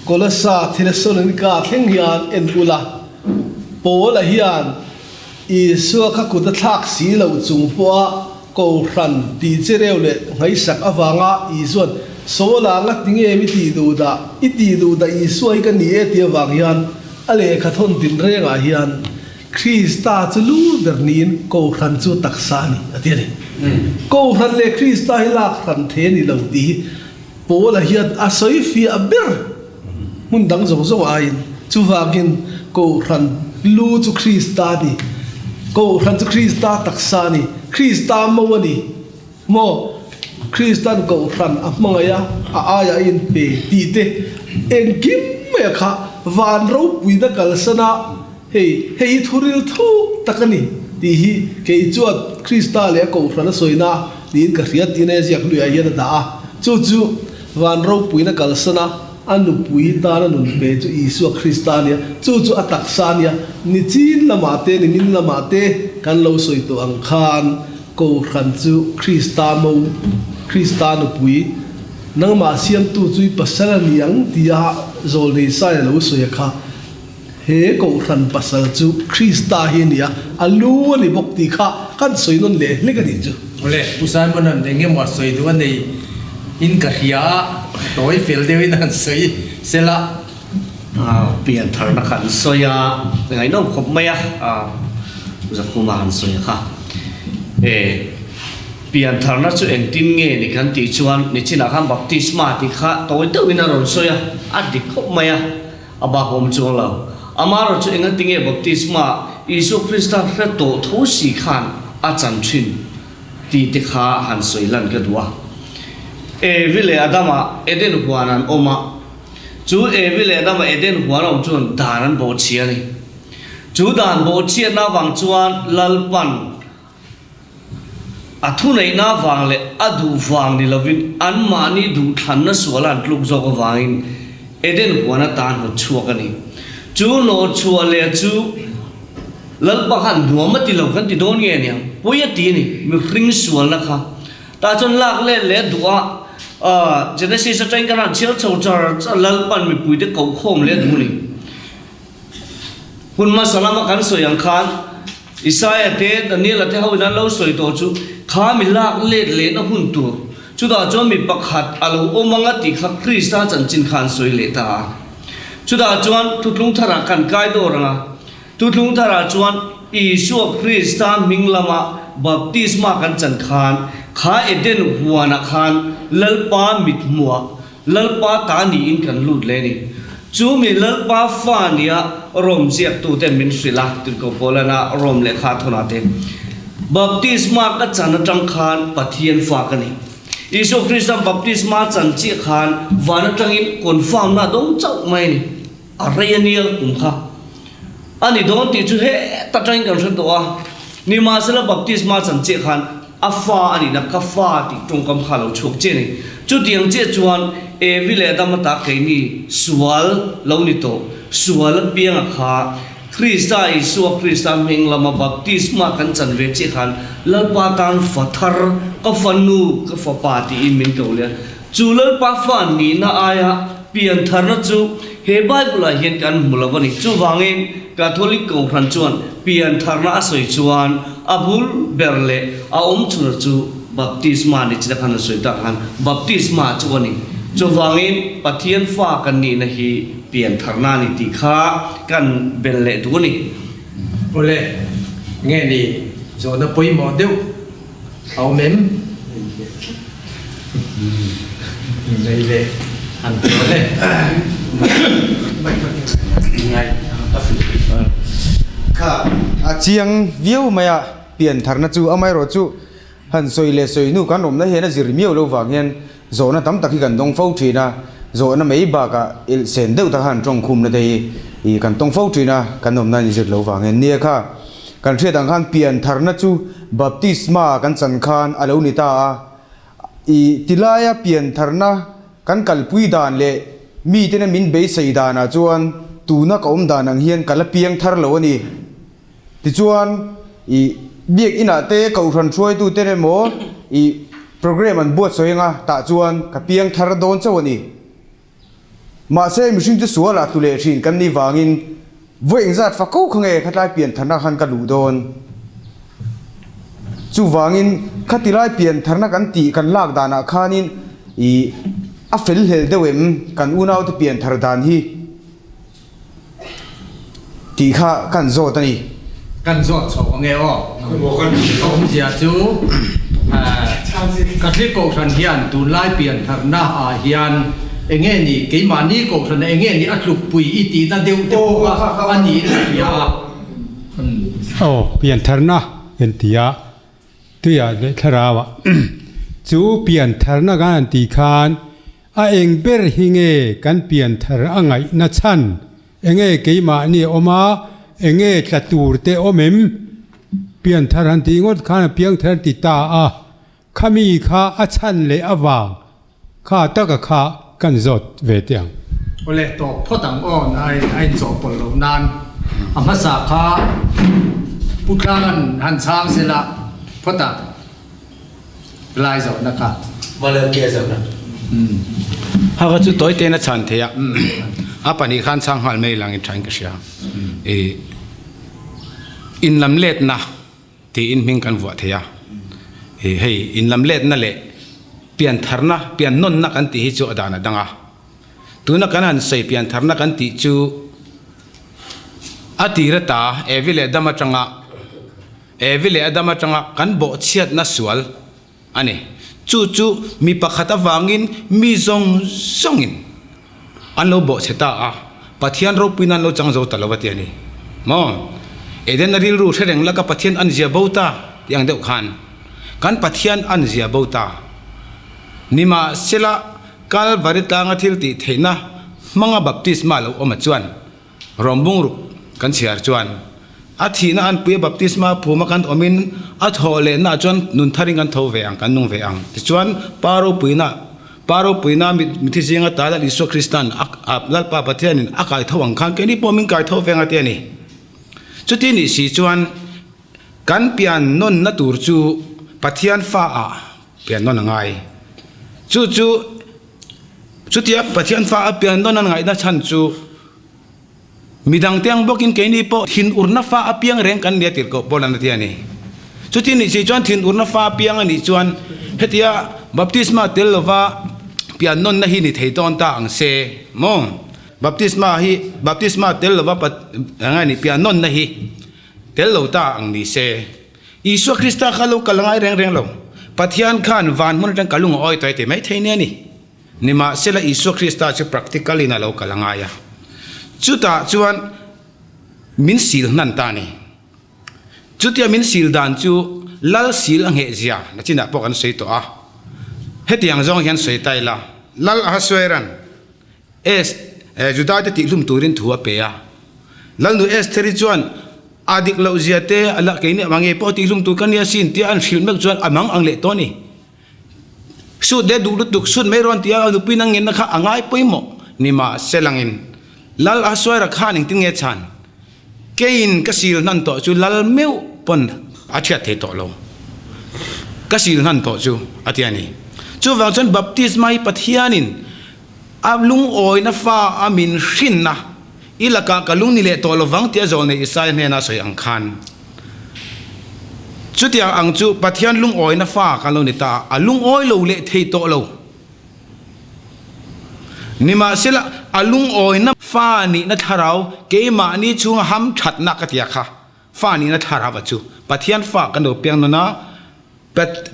โคลาซาเทเลโซนิกาเข่งฮิอันเอ็นอุลาโปลาฮิอันอิสัวขกุตทักสีเหล่าจุงปัวโกรันตีเจเรวเลไงสักอวางะอิส่วนโซลางัดติงเอมิตีดูดาอิตีดูดาอิสัวกันนี่เอตีวางฮิอันอะไรขัดทนตินเรงฮิอันคริสตาจะรู้เดร์นินโกรันจูตักซานีอะเดียนี่โกรันเลคริสตาฮิลักรันเทนิเหล่าดีโปละเฮียดอาศัยฟีอับเบอร์มุนดังจงจงอายินจูวากินโกรันลูจูคริสตานีโกรันจูคริสตาตักซานีคริสตามาวนีโมคริสตันโกรันอับมังยาอายาอินเปตีเตเอ็งกิมเมฆะวานรูปวิดกัลสนาเฮ้ยทุริลทูตะกันนี่ดีฮีเกยจวดคริสตาเลโกรันสวยนาดีนกระเรียดดีเนจิกลุยอาเยนดาจู่วันเราปุยนักกัลสนะอันนุปุยตานันเปจูอิสุคริสตานีจู่อัตักซานีนิจินละมาเตนิมินละมาเตกันเราสวยตัวอังคารโกรันจูคริสตามูคริสตานุปุยนังมาเสียมตู้จุยปัสสาวะยังที่อาโจลีไซเราสวยค่ะเฮโกรันปัสสาวะจูคริสตาเฮนียอัลลูนี่บอกตีค่ะกันสวยนั่นเละกันดิจูเละผู้ชายมันนั่นเองหมดสวยตัวนี้อินกะเฮียตัวไอ้ฟิลเดวินันสวยเสร็จละเปลี่ยนทางนักขันสวยยังไงน้องขบไหมจะคุมานสวยค่ะเปลี่ยนทางนักจุเองทิ้งเงี้ยนี่กันติชวนนี่ชินาคันบัพติศมาติค่ะตัวเดวินันสวยอัดดิขบไหมบาผมจวงเราอามาเราจุเองทิ้งเงี้ยบัพติศมาอิสุคริสต์เรตโตทุสิขันอาจารย์ชินตีติค่ะหันสวยลันกันวะวิเลอดามาเอเดนหัวนันออกมาจูวิเลอดามาเอเดนหัวนันจวนดานันโบเชียนี่จูดานโบเชียน่าวังจวนลลปันอัทุนัยน่าวังเลยอดูวังนี่ละวินอันมานี่ดูทันนัสวลันลูกจอกวังเอเดนหัวนันตานหัวชัวกันนี่จูโนชัวเลยจูลลปันหัวมัดที่เราคันที่โดนเงี้ยเนี่ยปุยตีนี่มีฟริงสวนนะคะตาจนลากเล่เล่ดัวจะได้สิ่งที่กันนั้นเชื่อชาวจารลลปันมีปุยที่เขาโคมเล่ดูนี่คุณมาสลามกันสวยอย่างคันอิสราเอลเตตอนนี้เราเท่านั้นเราสวยตัวจูข้ามีลากเล่เล่นะหุ่นตัวจุดาจวนมีปักหัดอาลูโอมังติขับคริสต์จันจินขันสวยเล่ตาจุดาจวนทุกลุงทารากันไกด์ดอร์นะทุกลุงทาราจวนอิสุคริสต์มิงลามาบัพติศมากันจันขันข้าเอเดนหัวนักขันลลปามิดมัวลลปาตานีอินกันลุดเลนี่จูมีลลปาฟานียรมเสียตัวเต็มมินสิลาตุกโบลนะรมเลขาทุนาเต็มบัพติศมากันจันจังขันปะเทียนฝากันนี่อิสุคริสต์บัพติศมาจันจีขันวานจังอินคนฟามนาดงเจ้าไม่นี่อะไรนี่กุมข้าอันนี้โดนติดจูเฮตัดจังกันสุดตัวนี่มาสละบัพติศมาจันจีขันอาฟ้าอันนี้นักฟ้าที่ตรงกำข้าเราชุกเจนี่จุดยังเจจวนวิเลดามาตาเกนี่สวลเหล่านี้โตสวลเปียงข้าคริสต์อิสุคริสต์มิงลามาบัพติศมากันจันเวจิขันลลปาตันฟัทาร์ก็ฟันนูก็ฟัปาติอิมินเกาเลยจูลลปาฟันนี่น่าอายะเปียนทาร์นจูเฮบายบุลาเห็นกันมุลวันนี้จูวางเองคาทอลิกของพระจวนเปียนทาร์นาสวยจวนอับุลเบร์เลอาอมจูจู baptisma ni china khan soi ta khan baptisma chuani chuwangin pathian fa kan ni na hi pian tharna ni ti kha kan bel le tu ni ole nghe ni zo na poi mo deu au mem đây le an le ngayค่ะเชียงวิวมาเปลี่ยนทางนั้นจูเอาไม่รอจูหันสวยเลยสวยนู่กันผมได้เห็นนะจิริมีเอาลูกฟังเห็นโซนนั้นตั้มตะกี้กันตรงเฝ้าทีนะโซนนั้นไม่บากะเส้นเดือดทหารจงคุมนะที่อีกันตรงเฝ้าทีนะกันผมนั้นจิริลูกฟังเห็นเนี่ยค่ะกันเชื่อทางขันเปลี่ยนทางนั้นจูบัพติศมากันสันคานอาลูนิตาอีติลายเปลี่ยนทางนั้นกันกัลปุยดานเลยมีที่นั่นมินเบสใส่ดานะจวนตูนักอมดานังเฮียนกัลเปียงทาร์โลนี่ที่จวนอีเบียกอินาเต้เขาทันช่วยตูเต้นโมอีโปรแกรมมันบวชสวยงาตาจวนกับเปียงทาร์โดนเจ้านี่มาเซ่มิชินจะสวยละตุเลชินกันนี่วางินเวงจัดฟักกู้ขังเอขัดไล่เปลี่ยนธนาคารกันดูโดนจูวางินขัดที่ไล่เปลี่ยนธนาคารตีกันลากดานาคานินอีอัฟเฟลเฮลเดวิมกันอุณาวที่เปลี่ยนทาร์ดานฮีตีข้ากันโจตันี่กันโจโฉงเงาเขาเสียจูกัทลิโกชันเฮียนตูไล่เปลี่ยนทางหน้าอาเฮียนเองนี่กี่มานี่โกชันเองนี่อัดลุกปุยอีตีนั่นเดียวเดียวว่าอันนี้ยาโอ้เปลี่ยนทางหน้าเป็นตียาตัวอย่างเล็กราวะจูเปลี่ยนทางหน้ากันตีคานเองเบรหิงกันเปลี่ยนทางไงนัชันเองกี่มานี่ออกมาเองจะตูร์เตอเมมเปลี่ยนทางตีงดข้าเปลี่ยนทางตีตาข้ามีข้าอัชันเลยอวางข้าตะกะข้ากันจดเวทียงโอเลตอพ่อต่างอ้อนไอ้จบปลงนานอามาสาข้าพุทธากันหันช้างเสละพ่อต่างลายจบนะครับมาเลยเกี่ยจบนะฮะก็จุดตัวเต้นชันเทียปนิขันสังหารไม่หลังอินทรังกษาอินลำเล็ดนะที่อินมิงกันวัวเทียให้อินลำเล็ดนั่นแหละเปลี่ยนทาร์นะเปลี่ยนนนนักกันที่ฮิจูอดานะดังตัวนักกันหันใส่เปลี่ยนทาร์นักกันที่จูอดีรตาวิเลดามาจังวิเลดามาจังกันโบเชียดนัสวลอันนี้จู่มีปะขัดวางินมีซงอินอันเราบอกเสตาปัทยันเราปีนั้นเราจังจะตลอดเดียนี่มองเดนนาริลรู้เรื่องแล้วก็ปัทยันอันเสียบูตาอย่างเดียวกันกันปัทยันอันเสียบูตานี่มาเสละการบริตางทิลติเทนะมังบัพติสมาเราอมจวนรอมบุงรุกันเสียจวนอาทินั้นอันเปียบัพติสมาผู้มากันอมินอัทโฮเลน่าจวนนุนทาริกันทเวอังกันนุงเวอังจวนปารุปีน่ามิที่เสียงตาลิสุคริสตันนัลปาปะเทียนินอากาศทวังคันแค่นี้พอมิงกายทเวงอาเทียนี่จุดที่นี่สิจวนกันเปลี่ยนนนนัตูร์จูปะเทียนฟ้าเปลี่ยนนนง่ายจุดที่ปะเทียนฟ้าเปลี่ยนนนง่ายนะฉันจูมีดังเตียงบอกกินแค่นี้พอหินอุรนาฟ้าเปียงแรงกันเดียติดก็บอลนันเทียนี่จุดที่นี่สิจวนหินอุรนาฟ้าเปียงอันนี้จวนเฮติยาบัพติสมาเตลว่าเปียนนนนะฮินิเทตอนตาอังเซมองบัพติสมาเตลว่าปังไงนี่เปียนนนะฮิเตลตาอังนี่เซอิสุคริสต์ข้าลูกกำลังไอแรงเราปัทยันขันวันมันจังกะลุงอ้อยตัวเต็มไม่เท่านี้นี่มาเสละอิสุคริสต์จะ practically นะเรากำลังไงจุดจวนมินสิลนั่นตานี่จุดที่มินสิลดันจูลัลสิลอังเฮเจียนั่นจีน่ะพวกกันสวยตัวเฮตียงจงเห็นสวยไตละลัลฮัสเวรันจุดที่ติลุมตูรินทัวเปียลัลนูเทริจวนอาดิกเลวเจียเตอละกินเนี่ยบางอย่างพอติลุมตูกันเนี่ยสินที่อันฟิลเมกจวนอันมังอังเล็ตัวนี่สุดเด็ดดูดุกสุดไม่ร้อนที่อันดูปีนังเงินนะคะอ่างไงไปหมดนี่มาเซลังเงินลัลฮัสเวรักขานิ่งติ้งเงี้ยชันเกินกสิลนั่นต่อจูลัลเมวปนอาทิตย์เทต่อเรากสิลนั่นต่อจูอาทิตย์นี้จูว่าจนบัพติสมาปัทยานินอาลุงโอยนัฟฟ้าอามินชินนะอีลักกะลุงนี่เลตัวเราวังเตียโจในอิสราเอลเนี่ยน่าสวยอังคาร chút tiếng ang chú pathian lung oi na pha kan lo ni ta alung oi lo le thei to lo nima sila alung oi na pha ni na tharau ke ma ni chung ham that na ka tia kha pha ni na thara ba chu pathian pha kan lo piang no na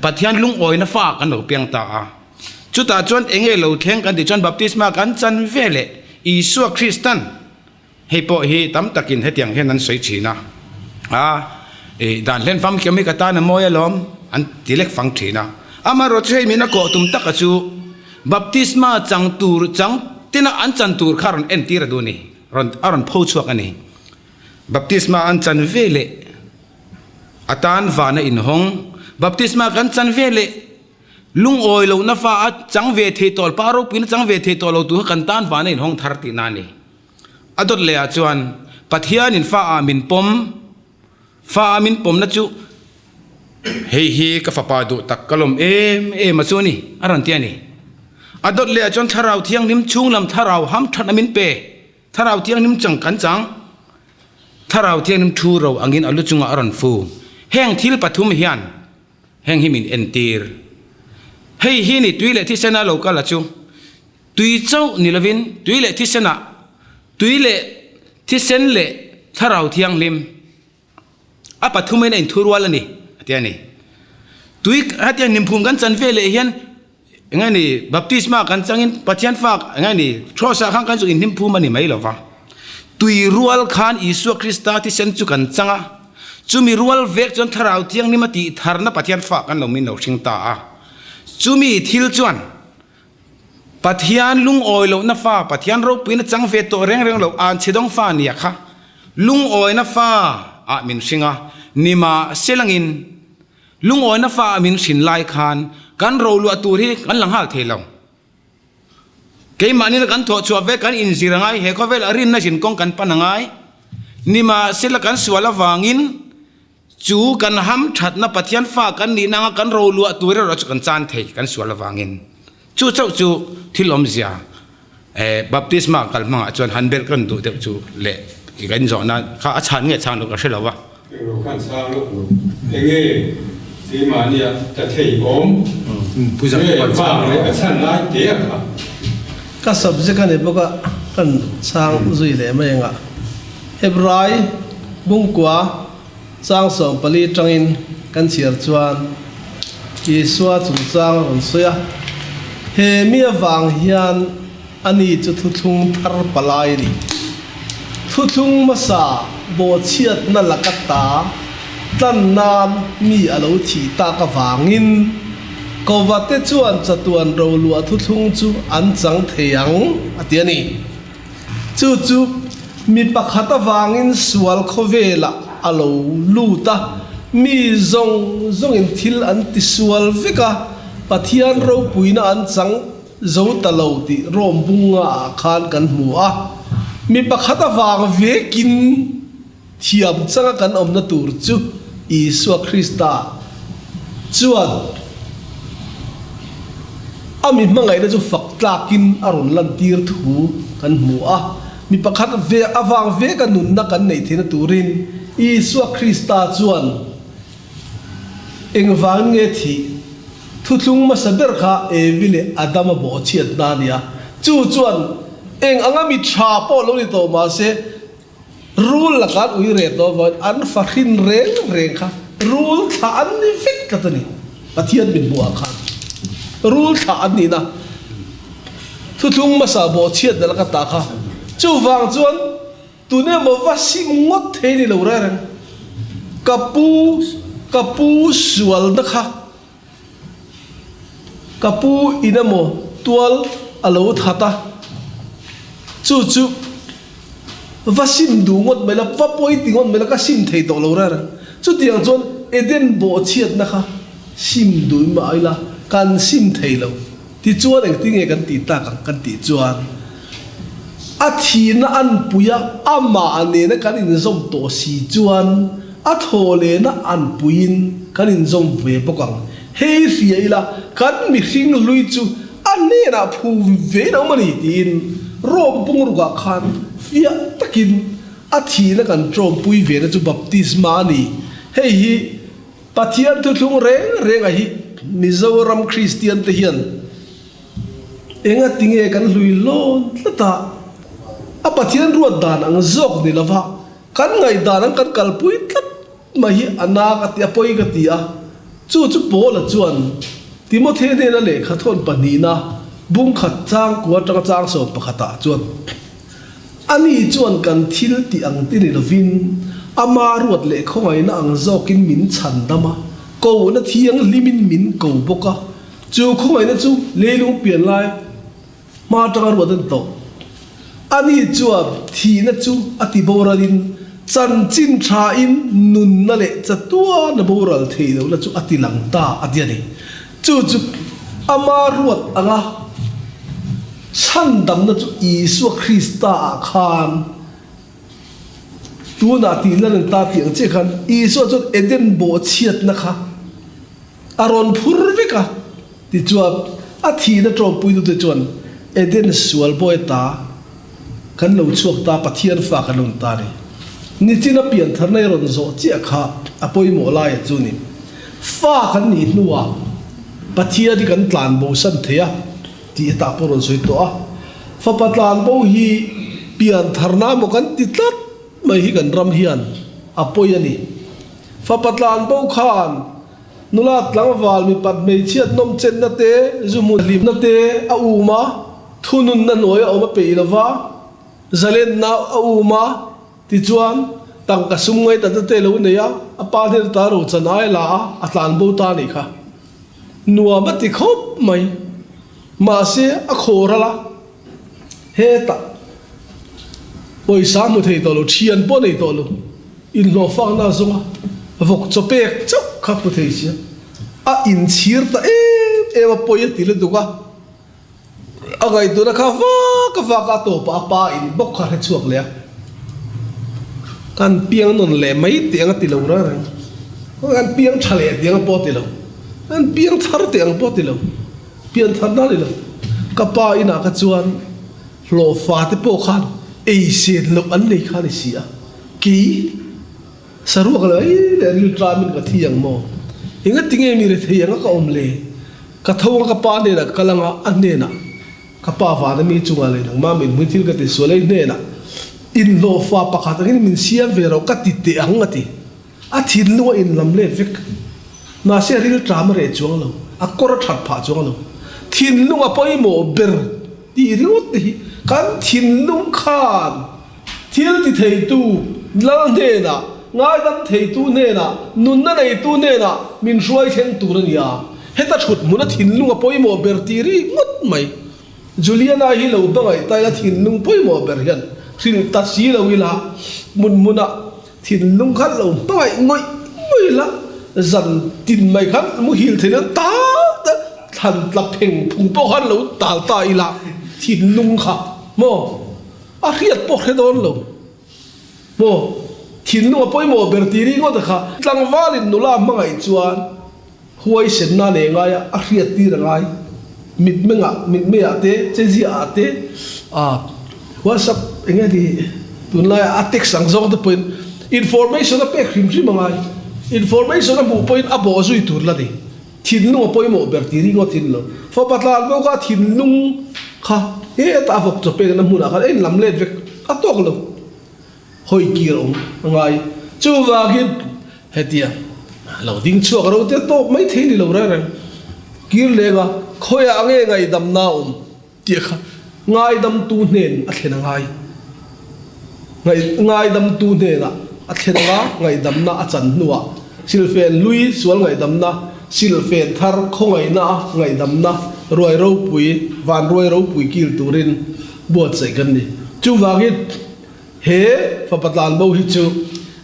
pathian lung oi na pha kan lo piang ta a chu ta chon enge lo theng kan ti chon baptisma kan chan vele Isu Christian hei po hi tam takin he tiang hen an soi china dan len fam kemi kata na moya lom an tilek fang thina ama ro chei mina ko tum tak chu baptisma chang tur chang tina an chan tur kharon en tira du ni ron aron pho chuak ani baptisma an chan vele atan vana in hong baptisma kan chan vele lung oi lo na fa chang ve the tol paro pin chang ve the tol tu kan tan vana in hong thar ti na ni adot le a chuan pathian in fa amin pom na chu hei hi ka fa pa du tak kalom ma chu ni aran ti ani adot le a chon tharau thiang nim chung lam tharau ham that amin pe tharau thiang nim chang kan chang tharau thiang nim thu ro angin alu chunga aran fu heng thil pathum hian heng himin entir hei hi ni tuile thi sena lo ka la chu tui chau ni lovin tuile thi sena tuile thi sen le tharau thiang lim apa thumen in thurwal ani atiani tui hatian nimphum kan chan vele hian ngani baptisma kan changin pathian fak ngani thosa khang kan chu in nimphum ani mai lova tui rual khan Isu Krista ti sen chu kan changa chumi rual vek chon tharau thiang nimati tharna pathian fak kan lo min lo thing ta a chumi thil chuan pathian lung oi lo na fa pathian ro pin chang ve to reng lo an chidong fa nia kha lung oi na fa a min singa nima selangin lung oi na fa min sin lai khan kan ro lu atur hi kan lang hal thelo ke mani kan tho chua ve kan in zirangai he ko vel arin na sin kong kan panangai nima sela kan swala wangin chu kan ham that na pathian fa kan ni na kan ro lu atur ro kan chan thei kan swala wangin chu chau chu thilom zia baptisma kalma chon hanbel kan du de chu le kan zo na kha achan nge chan lo ka shelawa kan sa lo enge si ma nia ta thei om puja pa le achan lai te ka ka subject kan eboka kan sang zui le ma nga hebrai bungkwa sang som pali tangin kan chiar chuan ki swa chungchang ron soya he mi awang hian ani chu thuthung thar palai ni thuthung masa bo chiat na lakata tan nan mi alo thi ta ka wangin ko wate chuan chatuan ro lu thuthung chu an chang theyang atiani chu mi pakhata wangin sual khovela alo luta mi zong in thil an ti sual veka pathian ro puina an chang zo talo ti rom bunga khan kan hua mi pakhata wang vekin thiam changa kan omna tur chu Isu Krista chuan ami mangai na chu faklakin aron lan tir thu kan hua mi pakhat ve awang ve kan nun na kan nei thina turin Isu Krista chuan engwang nge thi thuthung ma saber kha evile adama bo chiat na nia chu chuan eng angami tha po lo ni to ma se rule la kan ui re to von an fakhin reng kha rule tha an ni fik ka tani pathian bin bua kha rule tha an ni na thuthung ma sa bo chiat na ka ta kha chu wang chuan tu ne mo vasim ngot the ni lo ra ran kapu sual na kha kapu inamo tual alo thata chu vasim du ngot mela vapoi tingon mela ka sim thei to lo ra chu tiang chon eden bo chiat na kha sim du ma ila kan sim thei lo ti chuan eng tinge kan ti ta kan ti chuan a thi na an puya ama ane na kan in zom to si chuan a thole na an puin kan in zom ve bokang hei ria ila kan mi hring lui chu ane na phu ve na mani tin rom pung ruga khan fia takin a thi na kan trom pui ve na chu baptisma ni hei hi pathian tu thung reng a hi Mizoram Christian te hian enga tinge kan lui lon tlata a pathian ruat dan ang zok ni lava kan ngai dan ang kan kalpui tlat ma hi anak ati apoi ka tia chu bola chuan Timothy ne la le khathon panina bung khat chang kwa chang so pakhata chuan ani chuan kan thil ti ang ti ni lovin ama ruat le khongai na ang zokin min chan dama ko na thiang limin min ko boka chu khongai na chu lelung pian lai ma tanga ruat an to ani chuan thi na chu ati boradin chan chin tha in nun na le chatua na boral thei lo la chu ati lang ta adiani chu ama ruat anga san dam na chu Isu Krista khan tu na ti lan ta tiang che khan Isu chu eden bo chiat na kha aron phurvika ti chuan a thi na tro pui tu chuan eden sual boy ta kan lo chuak ta pathian fa kan lon ta ni ni china pian thar nei ron zo che kha apoi mo lai chu ni fa kan ni nuwa pathian di kan tlan bo san thea ti ta poron soi to a fa patlan bo hi pian tharna mo kan ti tlat mai hi kan ram hian apoi ani fa patlan bo khan nulat lang wal mi pat mei chiat nom chen na te zumu lim na te a uma thunun na noi a ma pe lawa zalen na a uma ti chuan tang ka sum ngai ta te lo ne ya a pa ne ta ro chan ai la a tlan bo ta ni kha nuwa ma ti khop mai ma se a khorala he ta oi sa mu thei to lo thian po nei to lo in lo fa na zonga vok chopek chok kha pu thei sia a in chir ta e ma po ye ti le duka a gai tu na kha fa ka to pa in bok kha he chuak le kan piang non le mai tiang ti lo ra kan piang thale tiang po ti lo kan piang thar tiang po ti lo pian thar na le lo ka pa ina ka chuan lo fa te po khan e se lo an nei khan sia ki saru ka ai le ri tramin ka thiang mo inga tinge mi re thiang ka omle ka thong ka pa ne na kalanga anne na ka pa fa na mi chunga le nang ma min mu thil ka te so le ne na in lo fa pa kha ta min sia vero ka ti te angati a thin lu in lam le vek na se ril tram re chuang lo a kor that pha chuang lo thin lu a poi mo ber ti riut hi kan thin lu khan thil ti thei tu lang de na ngai dam thei tu ne na nun na nei tu ne na min ruai khen tu ran ya heta thut mun a thin lu a poi mo ber ti ri ngut mai Juliana hi lo bangai ta la thin lu poi mo ber hian thil ta si lo ila muna thin lu khan lo pai ngoi la zan tin mai khan mu hil thei ta than la pheng phung po khan lo tal ta ila thin lu kha mo a hiat po he don lo mo thin lu poi mo ber ti ri ngo ta kha tlang walin nula mangai chuan huai sen na ne nga ya a hiat ti ra ngai mit me ate cheji ate a whatsapp enga di tunla atek sang zong the point information a pe khrim ri mangai information a bu point a bo zui tur la di thin lu poi mo ber ti ri ngo thin lo fa patlan bo ka thin lung kha e ta vok to pe na mu na kha en lam le vek a tok lo hoi ki ro ngai chu wa gin hetia lo ding chu ro te to mai the ni lo ra ra kir le ga khoya ange ngai dam na ti kha ngai dam tu nen a thena ngai dam tu ne na a thena ngai dam na a chan nuwa silfen lui sual ngai dam na silfen thar khongai na ngai dam na roi ro pui van roi ro pui kil turin bot sai gan ni chu wa git he fa patlan bo hi chu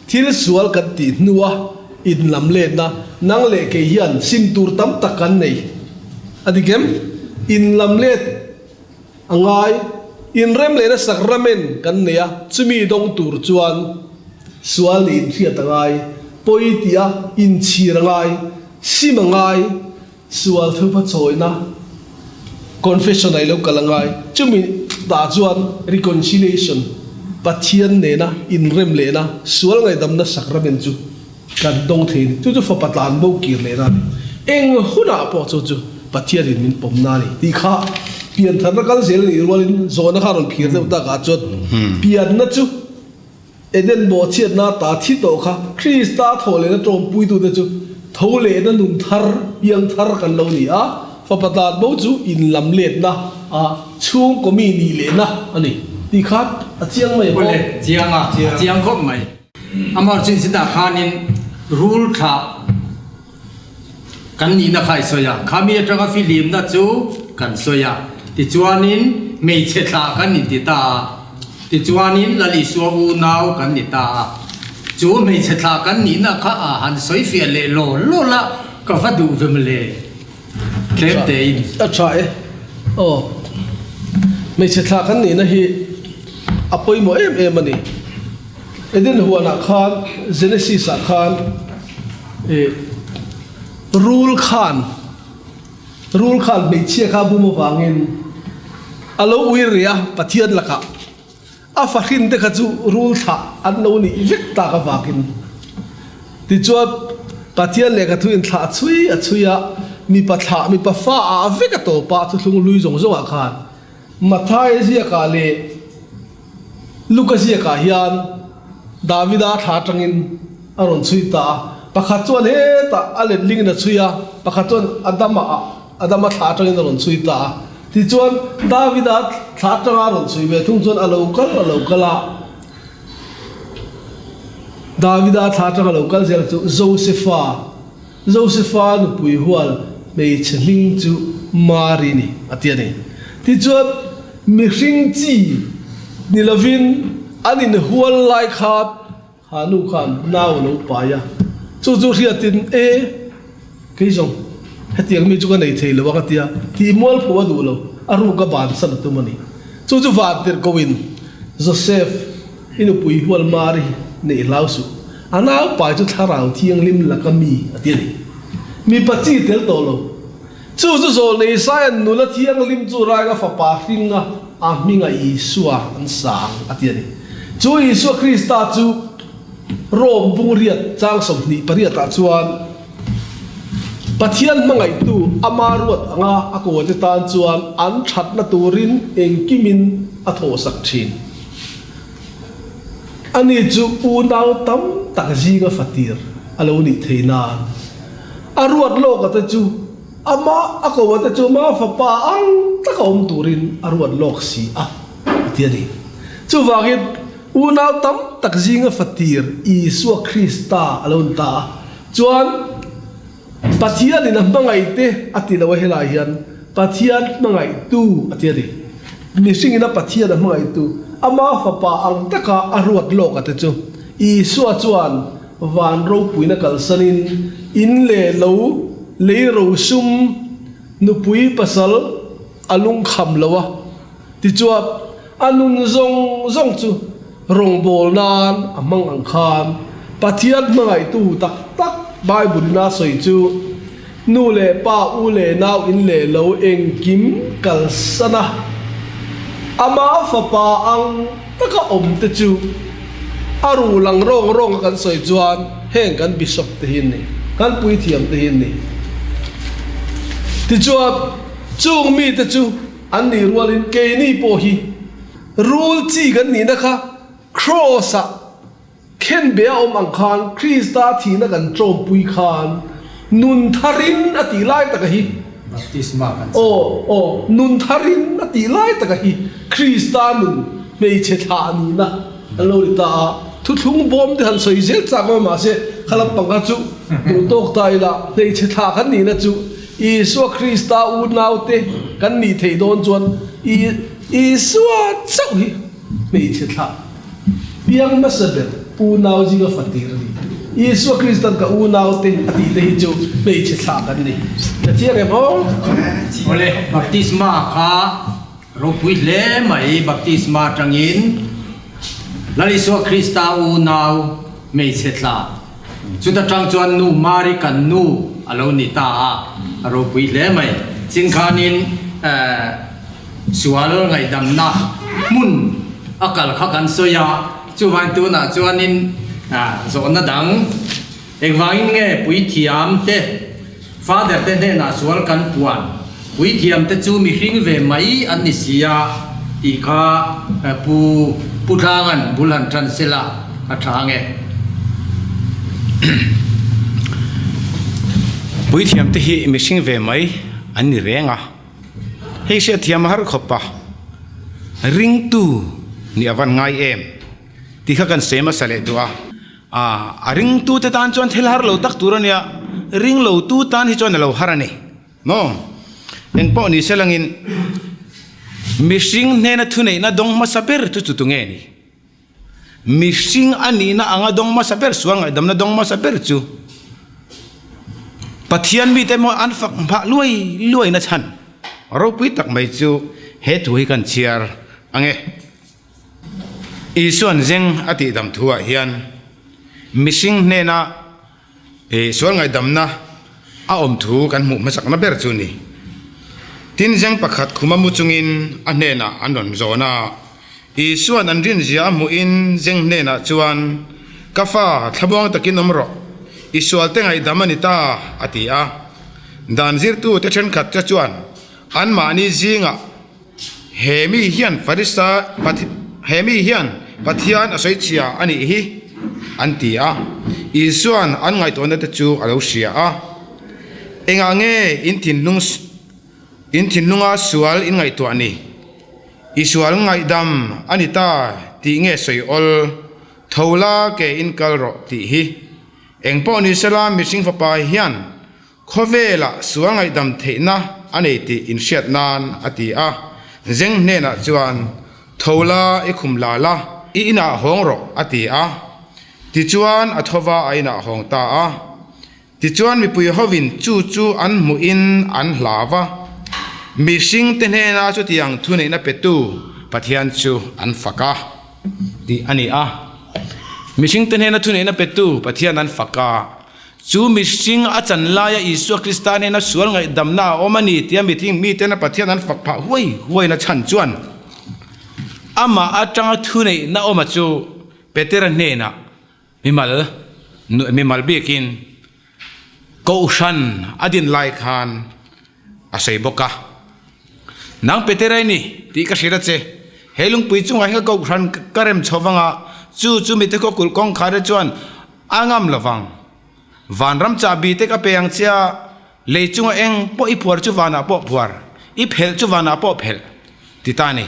thil sual kat ti nuwa in lam le na nang le ke hian sim tur tam takan nei adikem in lam le angai in rem le na sacrament kan neya chumi dong tur chuan sual in thia tangai poitia in chirangai simangai sual thu pa choina confession ai lo kalangai chumi ta chuan reconciliation pathian ne na in rem le na sual ngai dam na sacrament chu kan dong the chu fa patan bo kir le na eng huna po chu pathian in min pom na ni ti kha pian thar kal sel ni rolin zona kha ron phir de ta ka chot pian na chu eden bo chiat na ta thi to kha krista thole na trom pui tu de chu thole na nung thar piang thar kan lo ni a fa patan bo chu in lam let na a chung ko mi ni le na ani ti kha a chiang mai bo chiang khop mai amar chin sida khanin rule tha kan ni na khai soya khami atanga film na chu kan soya ti chuanin mei che tha kan ni ti ta ti chuanin lali suawu nau kan ni ta chu mei che tha kan ni na kha a han soi fia le lo la ka fa du vem le tlem te in a try mei che tha kan ni na hi apoi mo em ani eden huana khan genesis a khan rule khan be chia kha bu mo wangin alo uiria pathian laka a fakhin de kha chu rule tha an lo ni vek ta ka wakin ti chuat pathian le ka thu in tha chui a chuya mi pa fa a vek to pa chu thung lui zong zong a khan mathai zia ka le lukasia ka hian davida tha tangin aron chui ta pakhat chuan he ta alet ling na chuya pakhat chuan adama tha tangin aron chui ta ti chuan davida tha tanga aron chui ve thung chuan alo kala davida tha tanga local zel chu josepha nu pui hual mei chhling chu mari ni atiani ti chuan mi hring chi nilovin anin hual lai khat hanu khan naw lo paya chu riatin ke jong hetiang mi chu ka nei thei lo ka tia ti mol pho du lo aru ka ban san tu mani chu van ter kowin joseph inu pui hual mari nei lausu anaw pa chu tharau thiang lim lakami atiani mi pachi tel to lo chu zol nei sai nu la thiang lim chu rai ka fa pa hringa a minga isua an sang atiani chu isu krista chu rom bungriat chang som ni pariat ta chuan pathian mangai tu amaruat anga ako te tan chuan an that na turin engkimin atho sak thin ani chu unaw tam tak jinga fatir alo ni theina aruat lo ka ta chu ama ako ta chu ma fa pa ang takom turin aruat lok si a tiani chu wagin unaw tam tak jinga fatir isu krista alon ta chuan pathian in mangai te atila wa hela hian pathian mangai tu atiari mi singina pathian mangai tu ama fa pa ang taka aruat lok ate chu isu chuan van ro puina kalsanin in le lo le ro sum nu pui pasal alung kham lawa ti chuap anun zong chu rong bol nan amang ang khan pathian mangai tu tak bible na soi chu nu le pa u le naw in le lo eng kim kal sana ama fa pa ang taka om te chu aru lang rong kan soi chuan heng kan bishop te hin ni kan pui thiam te hin ni ti chuap chung mi te chu an ni rualin ke ni po hi rule chi kan ni na kha cross a khen be om ang khan krista thina kan trom pui khan nun tharin ati lai taka hi baptisma kan nun tharin ati lai taka hi krista nun mei che tha ni na alorita thu thung bom de han soi zel chama ma se khalap panga chu tu tok tai la mei che tha khan ni na chu isu krista u naute kan ni thei don chuan isu chau hi mei che tha piang ma saber u nau ji ga fatir ni isu kristan ka u nau te ati te hi chu mei che tha kan ni ta chia ke mo ole baptisma kha ro pui le mai baptisma tangin lali so krista u nau mei che tha chu ta tang chuan nu mari kan nu alo ni ta ro pui le mai chin khanin sual ngai dam na mun akal kha kan soya chu van tu na chuanin zo na dang eng wangin nge pui thiam te father te ne na sual kan puan pui thiam te chu mi hring ve mai an ni sia ti kha pu thangan bulan transela athange pui thiam te hi mi hring ve mai an ni renga hei se thiam har khopa ring tu ni awan ngai em ti kha kan sema sale dua a ring tu te tan chon thel har lo tak turania ring lo tu tan hi chon lo harani no eng po ni selangin mishing ne na thunei na dong ma saber tu tu nge ni mishing ani na anga dong ma saber suang dam na dong ma saber chu pathian mi te mo an fak pha luai na chan ro pui tak mai chu he tu hi kan chiar ange isuan zeng ati dam thua hian mishing ne na sual ngai dam na a om thu kan mu ma sak na ber chu ni tin zeng pakhat khuma mu chungin a ne na anon zona isuan an rin zia mu in zeng ne na chuan kafa thlabong takin omro isual te ngai dam ani ta ati a dan zir tu te then khat cha chuan an ma ni zinga hemi hian farisa hemi hian pathian asoi chia ani hi anti a isuan an ngai to na te chu alo sia a enga nge in thin lunga sual in ngai to ani isual ngai dam ani ta ti nge soi ol thola ke in kalro ti hi engpo ni salam missing fa pa hian khovela sual ngai dam theina ani ti in shet nan ati a zeng ne na chuan thola e khum la la ina hong ro ati a ti chuan athova aina hong ta a ti chuan mi pui hovin chu an mu in an hlawa mishing te ne na chu tiang thune na petu pathian chu an faka ti ani a mishing te ne na thune na petu pathian an faka chu mishing a chan la ya isu kristane na sual ngai damna omani tiam meeting mi te na pathian an fak pha huai na chan chuan ama atanga thune na oma chu petera ne na mimal bikin Kohhran adin lai khan asai boka nang peterai ni ti ka sira che helung pui chunga he Kohhran karem chowanga chu mi te ko kul kong khare chuan angam lawang vanram cha bi te ka peang chia le chunga eng po I puar chu wana po puar I phel chu wana po phel ti ta ni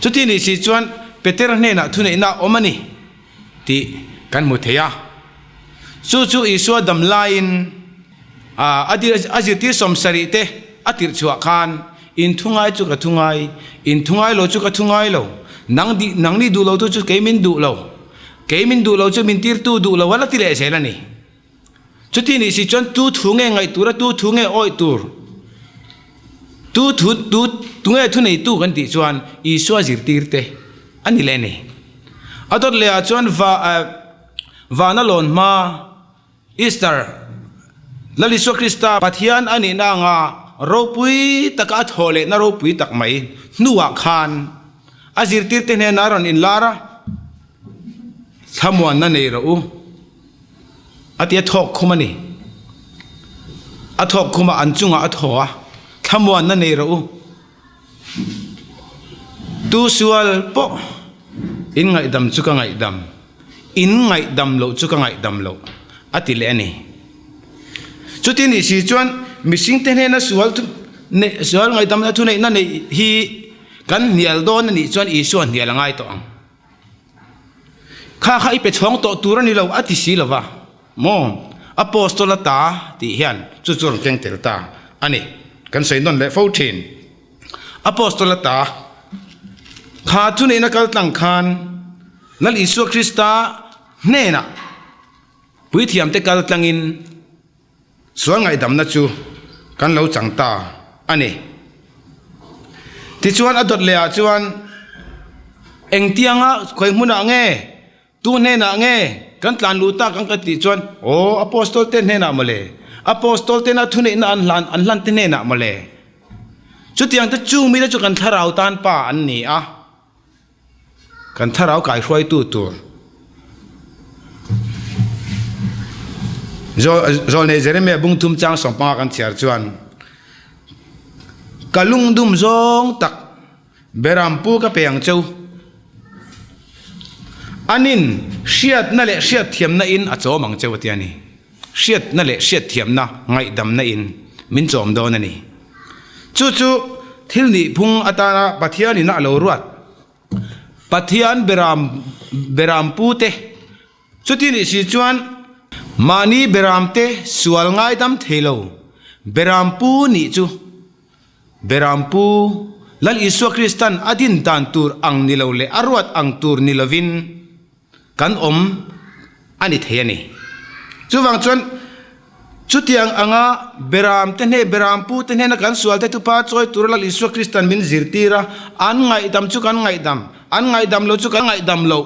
chu ti ni si chuan petera ne na thune na omani ti kan mu theya chu iswa dam lain adir ti somsari te atir chua khan in thungai chu ka thungai in thungai lo chu ka thungai lo nang ni du lo chu kemin du lo chu min tir tu du lo wala ti le sela ni chu ti ni si chon tu thunge ngai tura tu thunge oi tur tu tunge thunei tu kan ti chuan iswa zir tir te ani le ni ador le a chuan vana lon ma Easter laliso Krista pathian ani na nga ropui taka thole na ropui tak mai nuwa khan azir tir te ne naron in lara thamwan na nei ro atia thok khumani athok khuma anchunga athoa thamwan na nei ro tu sual po in ngai dam chu ka ngai dam in ngai dam lo chu ka ngai dam lo ati le ani chuti ni si chuan missing te ne na sual ngai dam na thu nei na nei hi kan nial don ni chuan I suan nial ngai to ang kha I pe chong to turani lo ati si lova mo apostolata ti hian chu chur keng tel ta ani kan sei non le 14 apostolata kha thu nei na kal tlang khan lal Isu Krista ne na pui thiam te kal tlangin sual ngai dam na chu kan lo changta ani ti chuan adot le a chuan eng tianga khoi hmuna nge tu ne na nge kan tlan lu ta kan ka ti chuan o apostol te ne na mole apostol te na thune na an lan te ne na mole chu tiang te chu mi na chu kan tharau tan pa an ni a kan tharau kai hroi tu tur zol ne Jeremia bung thum chang som pa kan chiar chuan kalung dum zong tak berampu ka peng chau anin shiat na le shiat thiam na in a chomang chau tiani shiat na le shiat thiam na ngai dam na in min chom do na ni chu thil ni phung atana pathian in a lo ruat pathian berampu te chuti ni si chuan mani beramte sual ngai dam thelo berampu ni chu berampu lal Isu Kristan adin tan tur ang nilole arwat ang tur nilovin kan ani theyani chuwang chon chutiang anga beram tenhe berampu tenhe na kan sual te tu pa choi tur lal Isu Kristan min zirtira an ngai dam chu kan ngai dam an ngai dam lo chu kan ngai dam lo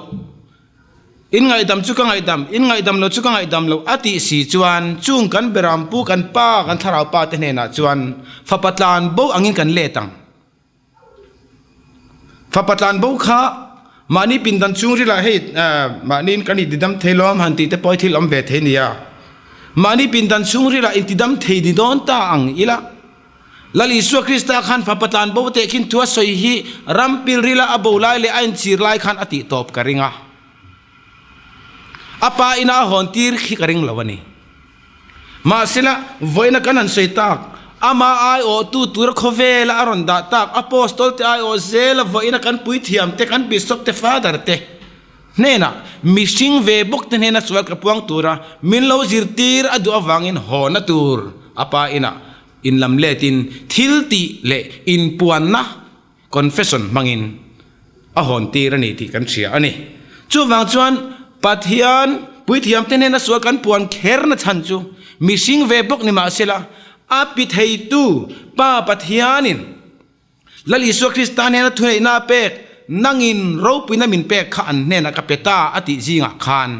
in ngai dam chu kan ngai dam in ngai dam lo chu kan ngai dam lo ati si chuan chung kan berampu kan pa kan tharau pa tenhe na chuan fapatlan bo angin kan letang fapatlan bo kha mani pindan chungri la he manin kani didam thelom hanti te poi thil om ve thenia mani pindan chungri la intidam theidi don ta ang ila lal Isu Krista khan fapatlan bo te khin tua soi hi rampil rila abolai le ain chir lai khan ati top karinga apa ina hontir khi karing lawani ma sila voina kanan seitak ama ai o tu tur khovela aronda tak apostol te ai o zela voina kan puithiam te kan bishop te father te nena mishing ve bok te nena sual kapuang tura min lo zirtir adu awangin hona tur apa ina in lam letin thilti le in puanna confession mangin a hontir ani ti kan sia ani chuwang chuan pathian puithiam te nena sual kan puan kher na chan chu mishing ve bok ni ma sela apit hei tu pa pathianin lal Isu Kristan hena thunei na pek nangin ropina min pek kha an hena kapeta ati zinga khan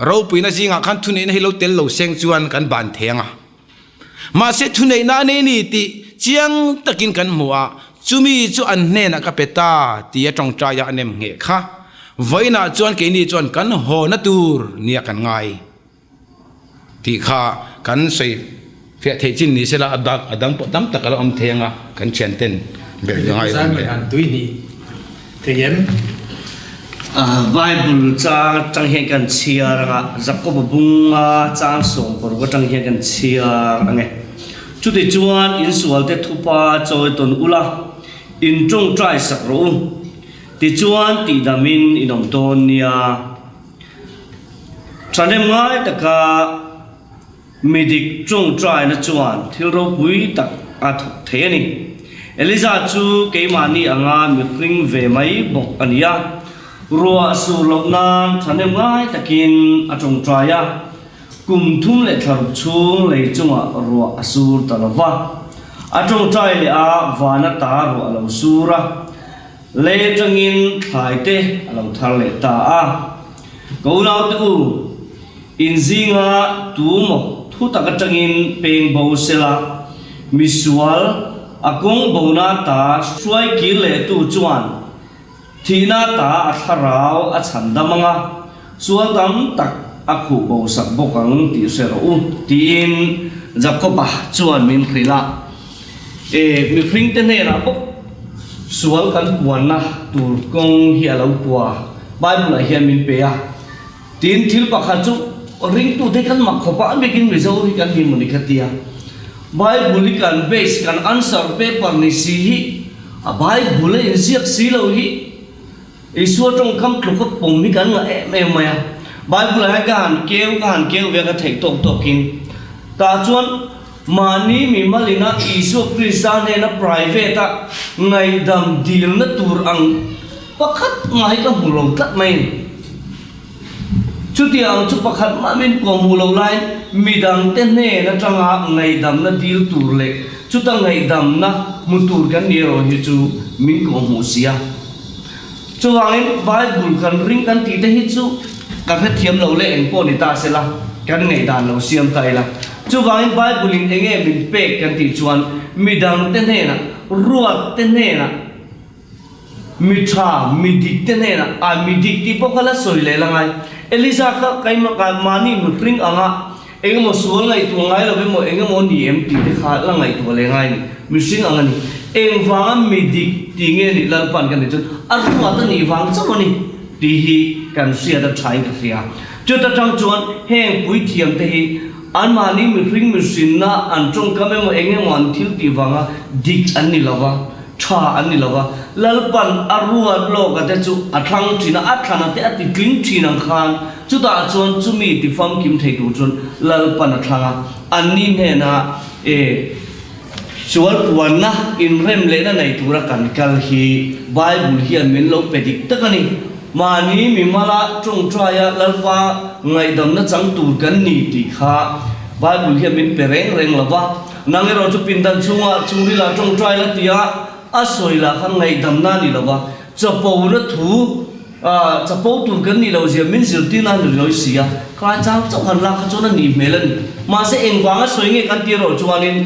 ropina zinga khan thunei na hilo tel lo seng chuan kan ban thenga ma se thunei na ne ni ti chiang takin kan muwa chumi chu an hena kapeta ti atong traya anem nge kha voina chuan ke ni chuan kan ho na tur nia kan ngai ti kha kan sei phía thế chính ní sẽ là adam tam tất cả ông thèn à cần chuyển tiền về ngay sang người ăn túi ní thế em Bible trang hiện cần chia ra Jacob bung trang song por có trang hiện cần chia nghe chú thì chuan in sual te thupa choi ton ula in trong trai sak ro ti chuan ti damin inom ton nia chanem ngai taka midik chung trai na chuan thil ro pui tak a thok the ni Eliza chu keimani anga mikring ve mai bok ania ruwa su loknan thanem ngai takin atong trai a kum thum le thar chung le chunga ruwa asur talawa atong trai le a vana ta ro alo sura le tangin thlai te alo thar le ta a ko nau tu inzinga tumo thu taka tangin peng bo sela misual akong bona ta suai ki le tu chuan thina ta atharau a chandamanga sual tam tak akhu bo sak bokang ti sero ti in Jacoba chuan min khrila mi fring te ne na bok sual kan puanna tur kong hi alo puwa Bible hian min pe a tin thil pakha chu ring tu te kan mak khopa mekin result kan hi muni khatia Bible kan base kan answer paper ni si hi a Bible in siak si lo hi isu trong kam kluk pom mi kan nga em maya Bible ha kan keu ve ka thei tok tokin ta chuan mani mi malina isu Kristan ne na private a ngai dam dil na tur ang pakhat ngai ka mulong tat mai chú tiang chú pakhat mamin ko mulo lai midang ten ne na changa ngai dam na dil tur le chú ta ngai dam na mutur kan ni ro hi chu min ko mu sia chú wangin Bible kan ring kan ti te hi chu ka phe thiam lo le en po ni ta se la kan ngai dan lo siam tai la chú wangin Bible in enge min pe kan ti chuan midang ten ne na ruat ten ne na mitha midik ten ne na a midik ti pokala soi le langai Eliza ka kaima ka mani mutring anga eng mo sual ngai tu ngai lo be mo eng mo ni em ti te kha la ngai tu le ngai ni missing angani eng wang mi dik ti nge ni lan pan kan ni chu aru ma ta ni wang cha mo ni ti hi kan sia da thai ka sia chu ta tang chuan heng pui thiam te hi an ma ni mi ring mi sin na an trong ka me mo eng mo an thil ti wanga dik an ni lawa tha an ni lawa lal pan aru a lo ka te chu athang thina athana te ati kling thinang khan chu ta chuan chu mi ti fam kim thei tu chun lal pan athanga an ni ne na sual puan na in rem le na nei tura kan kal hi bible hi an min lo pedik takani mani mi mala trong traya lalpa ngai dam na chang tur kan ni ti kha bible hi min pereng reng lawa nangero chu pindan chunga chungri la trong trai la tia asoi la khan ngai dam na ni lawa chapo na thu chapo tur kan ni lo je min zir ti na ni lo sia ka chang chong han la kha chona ni melan ma se eng wanga soi nge kan ti ro chuanin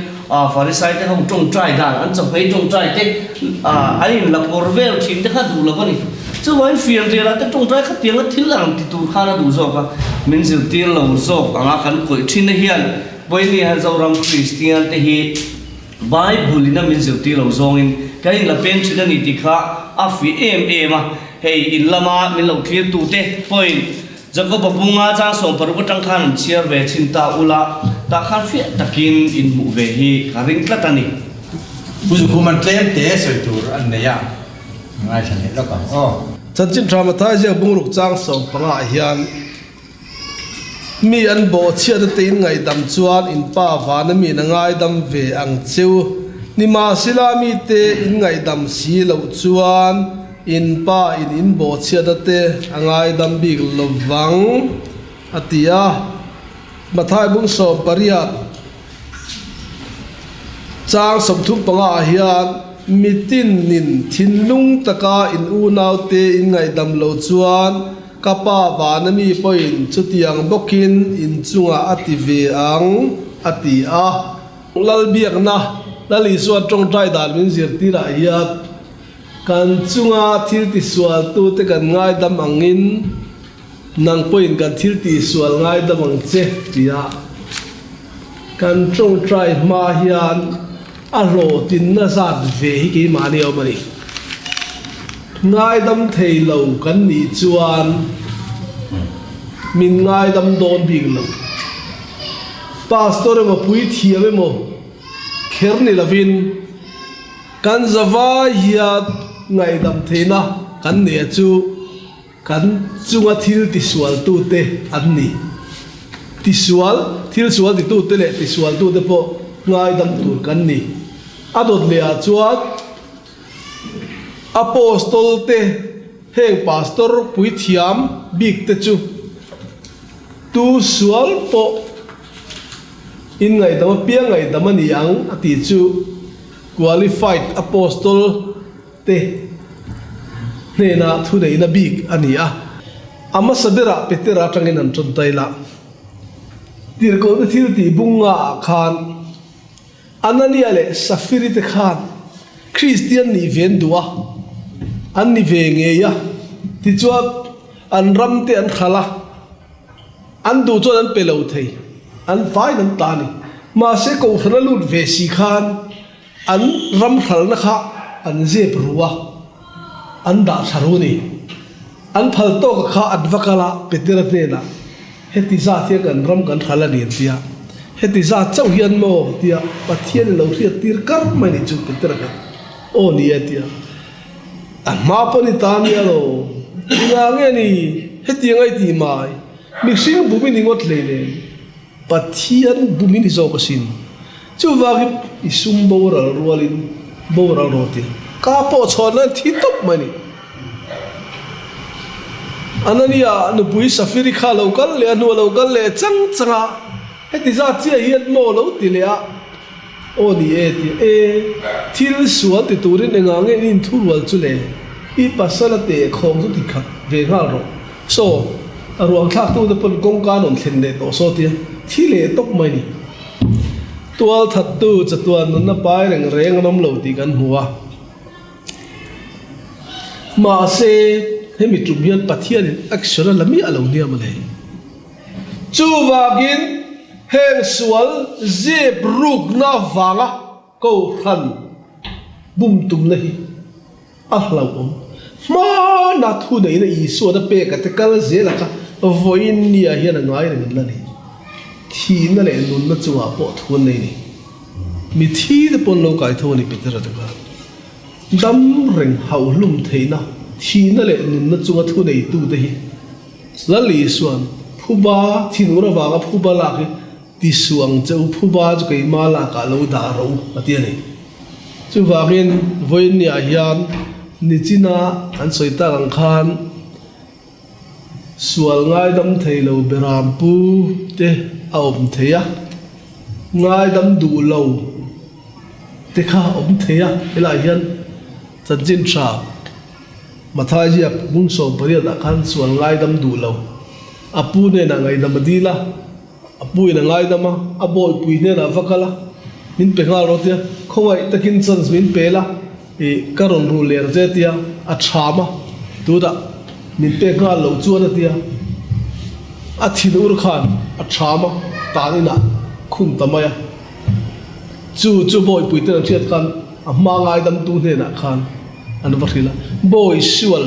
Pharisai te hong trong trai dan an chong phei trong trai te ain la porvel thin te kha du la bani chu wain fiel de la te trong trai kha tiang la thil lang ti tu kha na du zo ka min zil ti lo zo anga kan koi thin na hian boi ni han zo ram Christian te hi Bible ina min zil ti lo zong in ka in la pen thina ni ti kha a fi em a hey in lama min lo clear tu te point Jacob bunga chang som paru tang khan chiar ve chinta ula ta khan fi takin in mu ve hi karing tlatani buzu kuman tlem te soi tur an ne ya ngai thane la ka chanchin traumatized bungruk chang som panga hian mi an bo chia de tein ngai dam chuan in pa van mi na ngai dam ve ang cheu ni ma silami te in ngai dam si lo chuan in pa in bo chia da te angai dam big lovang atia mathai bung so pariat chang som thu panga hian mitin nin thinlung taka in u nau te in ngai dam lo chuan kapa vanami point chutiang bokin in chunga ati ve ang ati a lal biak na lali suan trong trai dan min zir ti ra hiat kan chunga thil ti sual tu te kan ngai dam angin nang point kan thil ti sual ngai dam ang che tia kan trong trai ma hian a ro tin na sat ve hi ki ma ni omani ngai dam thei lo kan ni chuan min ngai dam don big lo pastor mo pui thiam mo kherni lavin kan zawa hiat ngai dam theina kan ne chu kan chunga thil ti sual tu te an ni ti sual thil sual ti tu te le ti sual tu te po ngai dam tur kan ni adot le a chuat apostol te heng pastor pui thiam big te chu tu sual po in ngai dam pia ngai dam ani ang ati chu qualified apostle te nena thu nei na big ani a ama sabera petera tangin an chon taila tir ko de thil ti bunga khan anani ale safiri te khan Christian ni ven duwa an ni ve nge ya ti chuak an ram te an khala an du chon an pelo thei an fai nan tani ma se ko khana lut ve si khan an ram khal na kha an je ruwa an da tharuni an phal to ka kha advakala petera tena heti za thia kan ram kan khala ni tia heti za chau hian mo tia pathian lo ria tir kar mai ni chu petera ka o ni atia an ma pani tani alo nga nge ni heti ngai ti mai mixing bumi ni ngot leile pathian bumi ni zo ka sin chu wagi isum bora rualin bora roti ka po chona thi top mani anania nu pui safiri kha local le anu local le changa heti za chia hian mo lo ti le a o ni e ti e thil sual ti turin enga nge in thurwal chu le I pasala te khom tu ti khat ve ngal ro so ruang thak tu de pon kong ka non thin le to so ti thi le tok mai ni tual that tu chatuan na pai reng reng nom lo ti kan huwa ma se hemi tumian pathian actually lami alo ni amale chu wagin heng sual zep ruk na vanga Kohhran bum tum na hi ahlau ma na thu nei na isu da pe ka te kal zela ka voin nia hian a ngai rin la ni thi na le nun na chuwa po thu nei ni mi thi de pon lo kai tho ni pitera ta ka dam reng hau lum theina thi na le nun na chuwa thu nei tu te hi la li suan phuba thinu ra wa phuba la ke ti suang chau phuba chu kai ma la ka lo da ro atia ni chu wa gen voin nia hian ni china an soita ang khan sual ngai dam theilo beram pu te aom theya ngai dam du lo te kha om theya ela hian chanjin tha mathai ji bung so pariat a khan sual ngai dam du lo apu ne na ngai dam dila apu ne ngai dama aboi pui ne na vakala min pe ngal rotia khowai takin chans min pela e karon ru ler je tia a thama tuda min pe ngal lo chuan tia a thinur khan a thama tanina khum tamaya chu boy pui te thiat khan a ma ngai dam tu ne na khan an vakhila boy sual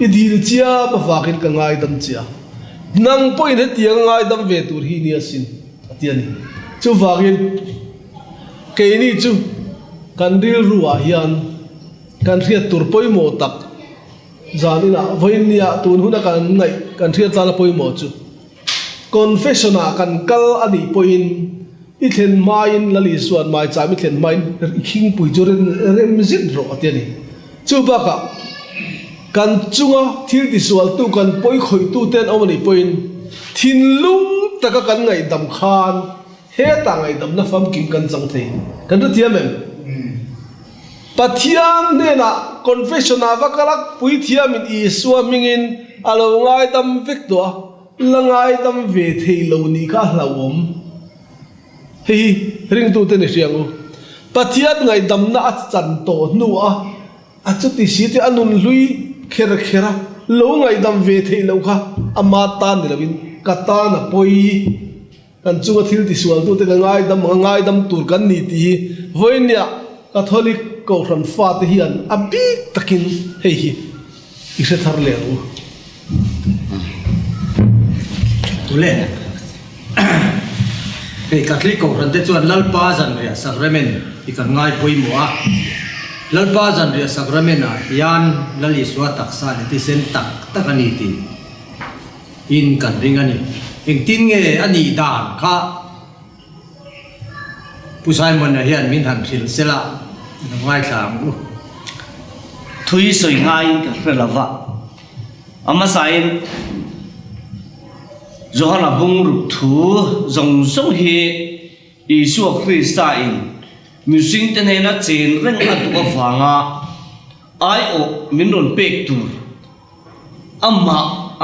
idil chia ba vakin ka ngai dam chia nang poi ne tia ngai dam ve tur hi ni asin atiani chu vakin ke ni chu kan ril ruwa hian kan riat tur poi mo tak zanina voinia tun huna kan ngai kan riat tala poi mo chu confessiona kan kal ani poin i thlen main lali suan mai cha mi thlen main khing pui joren rem zin ro atiani chu baka kan chunga thil ti sual tu kan poi khoi tu ten omani poin thin lung taka kan ngai dam khan he ta ngai dam na fam kim kan chang the kan ru thiam em pathian ne na confessiona vakalak pui thiam in i suamingin alo ngai dam vek to langai dam ve thei lo ni kha hlawom hi ring tu te ni riangu pathian ngai dam na a chan to nu a chu ti si te anun lui khera lo ngai dam ve thei lo kha ama ta ni lawin ka ta na poi kan chunga thil ti sual tu te ngai dam tur kan ni ti voinia Catholic Kohhran fa te hian a big takin hei hi i se thar le ru tule ei Catholic Kohhran te chuan lalpa zan ria sacrament i kan ngai poi mo a lalpa zan ria sacrament a hian lali suwa taksa ni ti sen tak ani ti in kan ring ani eng tin nge ani dan kha pusai mon na hian min han thil sela ngai thang thui soi ngai ka relava ama sain Johanna bung ru thu zong zong hi Isu Krista in musing ten hena chen reng at ko fanga ai o minron pek tu ama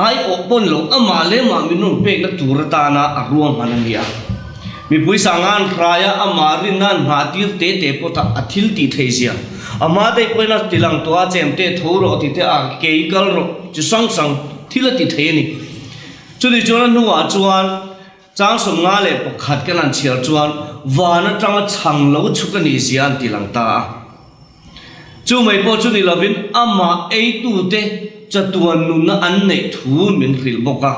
ai o bonlo ama le ma minron pek na turata na aruang manania mi pui sangan kraya ama rinan hatir te pota athil ti theisia ama dei poina tilang toa chem te thoro ti te a keikal ro chu sang thila ti theni chuni chona nuwa chuan chang som nga le pakhat kanan chial chuan wana tanga chang lo chukani sian tilang ta chu mai po chuni lovin ama ei tu te chatuan nu na an nei thu min khil boka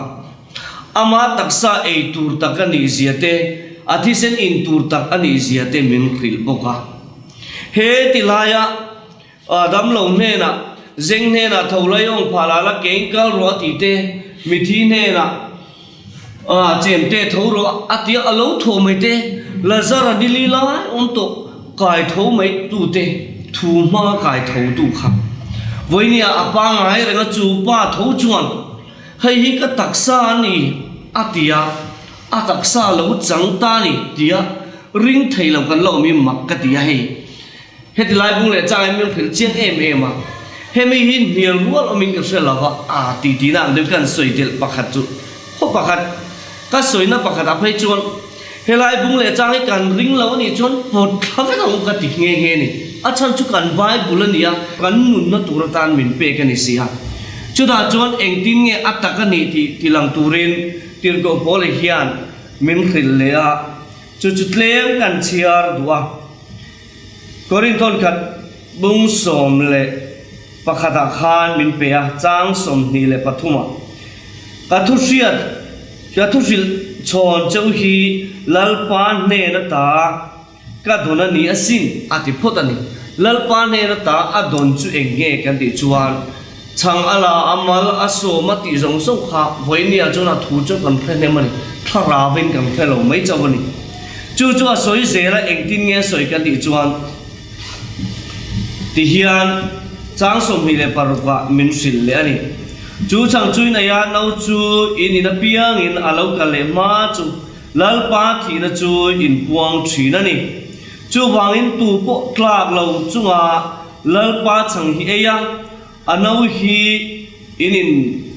ama taksa ei tur takani ziate athisen in tur tak ani ziate min khil boka he tilaya adam lo ne na zeng ne na thaulayong phala la kenkal ro ti te mithi ne na chem te thoro atia alo tho mai te lazara dili la on to kai tho mai tu te thu ma kai tho tu kha voinia apa ngai renga chu pa tho chuan hei hi ka taksa ni atia ataksa lo chang ta ni tia ring thei lo kan lo mi mak ka tia hei hetilai bung le chang em phil chen em a hemi hin nial rual omin ka selawa ti na de kan soitel pakhat chu ho pakhat ka soina pakhat aphai chuan helai bung le chang kan ring lo ni chuan pot thave ka ka ti nge ni achan chu kan bible ania kan nun na turatan min pe ka ni sia chuda chuan eng tin nge ataka ni ti tilang turin tirgo pole hian min khil le a chu tlem kan chiar duwa korin ton khat bung som le pakhata khan min pe a chang som ni le pathuma ka thu sil chon chau hi lalpa ne na ta ka dona ni asin ati photani lalpa ne na ta adon chu enge kan ti chuan chang ala amal aso mati rong so kha voinia chona thu chu kan phene mani thara vin kan phelo mai chawani chu soi zela engtin nge soi kan ti chuan ti hian chang som hi le parwa min sil le ani chu chang chui na ya nau chu in na piang in alo ka le ma chu lalpa thi na chu in puang thi na ni chu wangin tu po tlak lo chunga lalpa chang hi eya anau hi inin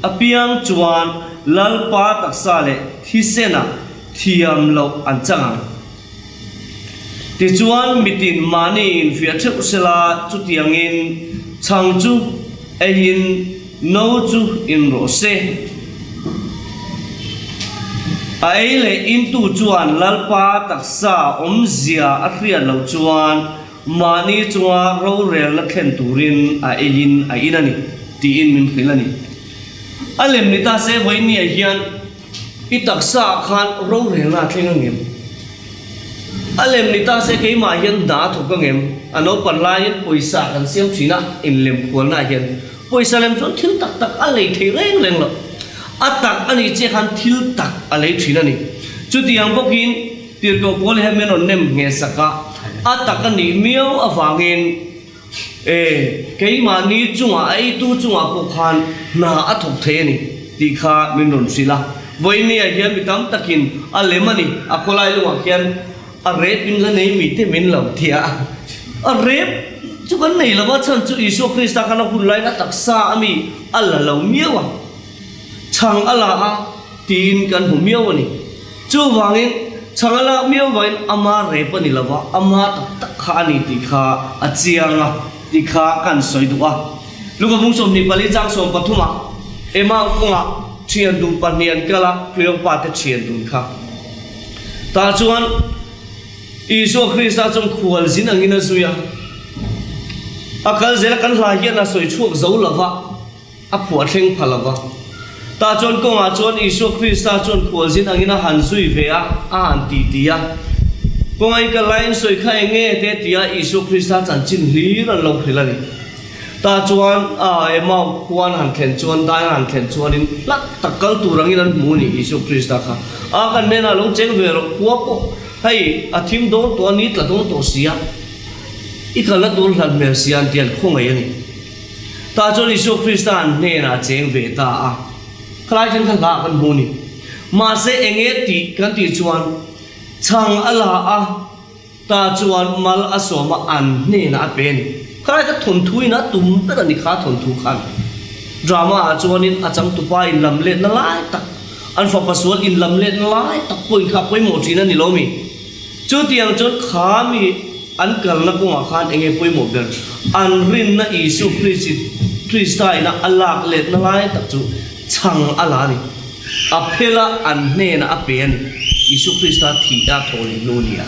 apiang chuan lalpa taksa le thi sena thiam lo an changa ti chuan mitin mani in fia theu sela chu tiangin chang chu ein no chu in ro se ai le in tu chuan lalpa taksa zia a hria lo chuan mani chunga ro rel na khen turin a inani ti in min khilani alem ni ta se voi ni hian i taksa khan ro rel na thlenga ngem alem ni ta se ke ma hian da thu ka ngem ano panlai poisa kan siam thina in lem khol na hian poisa lem chon thil tak a lei thei reng lo atak ani che khan thil tak a lei thina ni chu tiang bokin tir ko pol he men on nem nge saka atak ani miao awangin keima ni chunga ai tu chunga ko khan na athok the ni ti kha min ron sila voini a hian mitam takin a lemani a kholai lunga hian a rep in la nei mi te min lo thia a rep chu kan nei lawa chan chu isu krista kana hunlai na taksa ami alla lo miawa chang ala a tin kan hu miawa ni chu wangin chang ala miawa in ama rep ani lawa ama tak kha ni ti kha a chianga ti kha kan soi duwa luga bung som ni pali jang som pathuma ema konga chian du panian kala priong pa te chian du kha ta chuan isu krista chong khual zin angina zuya akal zela kan hla hian a soi chuak zo lawa a phua thleng phalawa ta chon konga chon isu krista chon khual zin angina han zui ve a an ti tia kongai ka line soi khai nge te tia isu krista chan chin hli ran lo philani ta chuan a ema khuan han thlen chuan dai han thlen chuan in lat takal turangin an mu ni isu krista kha a kan mena lo cheng ve ro khuwa po hay athim do to ni tla do to sia ikala dul hlan mer sian tian khongai ani ta chon isu krista ne na cheng ve ta a khlai chen khan la kan mu ni ma se enge ti kan ti chuan chang ala a ta chuan mal asoma an ne na pen khlai ka thon thui na tum ta ni kha thon thu khan drama a chuan in achang tu pa in lam le na lai tak an fa paswal in lam le na lai tak poi kha poi mo thina ni lo mi chu tiang chon kha mi an kal na ko khan enge poi mo ber an rin na isu krista ina alak le na lai tak chu chang ala ni aphela an ne na apen isu krista thi a tholi nunia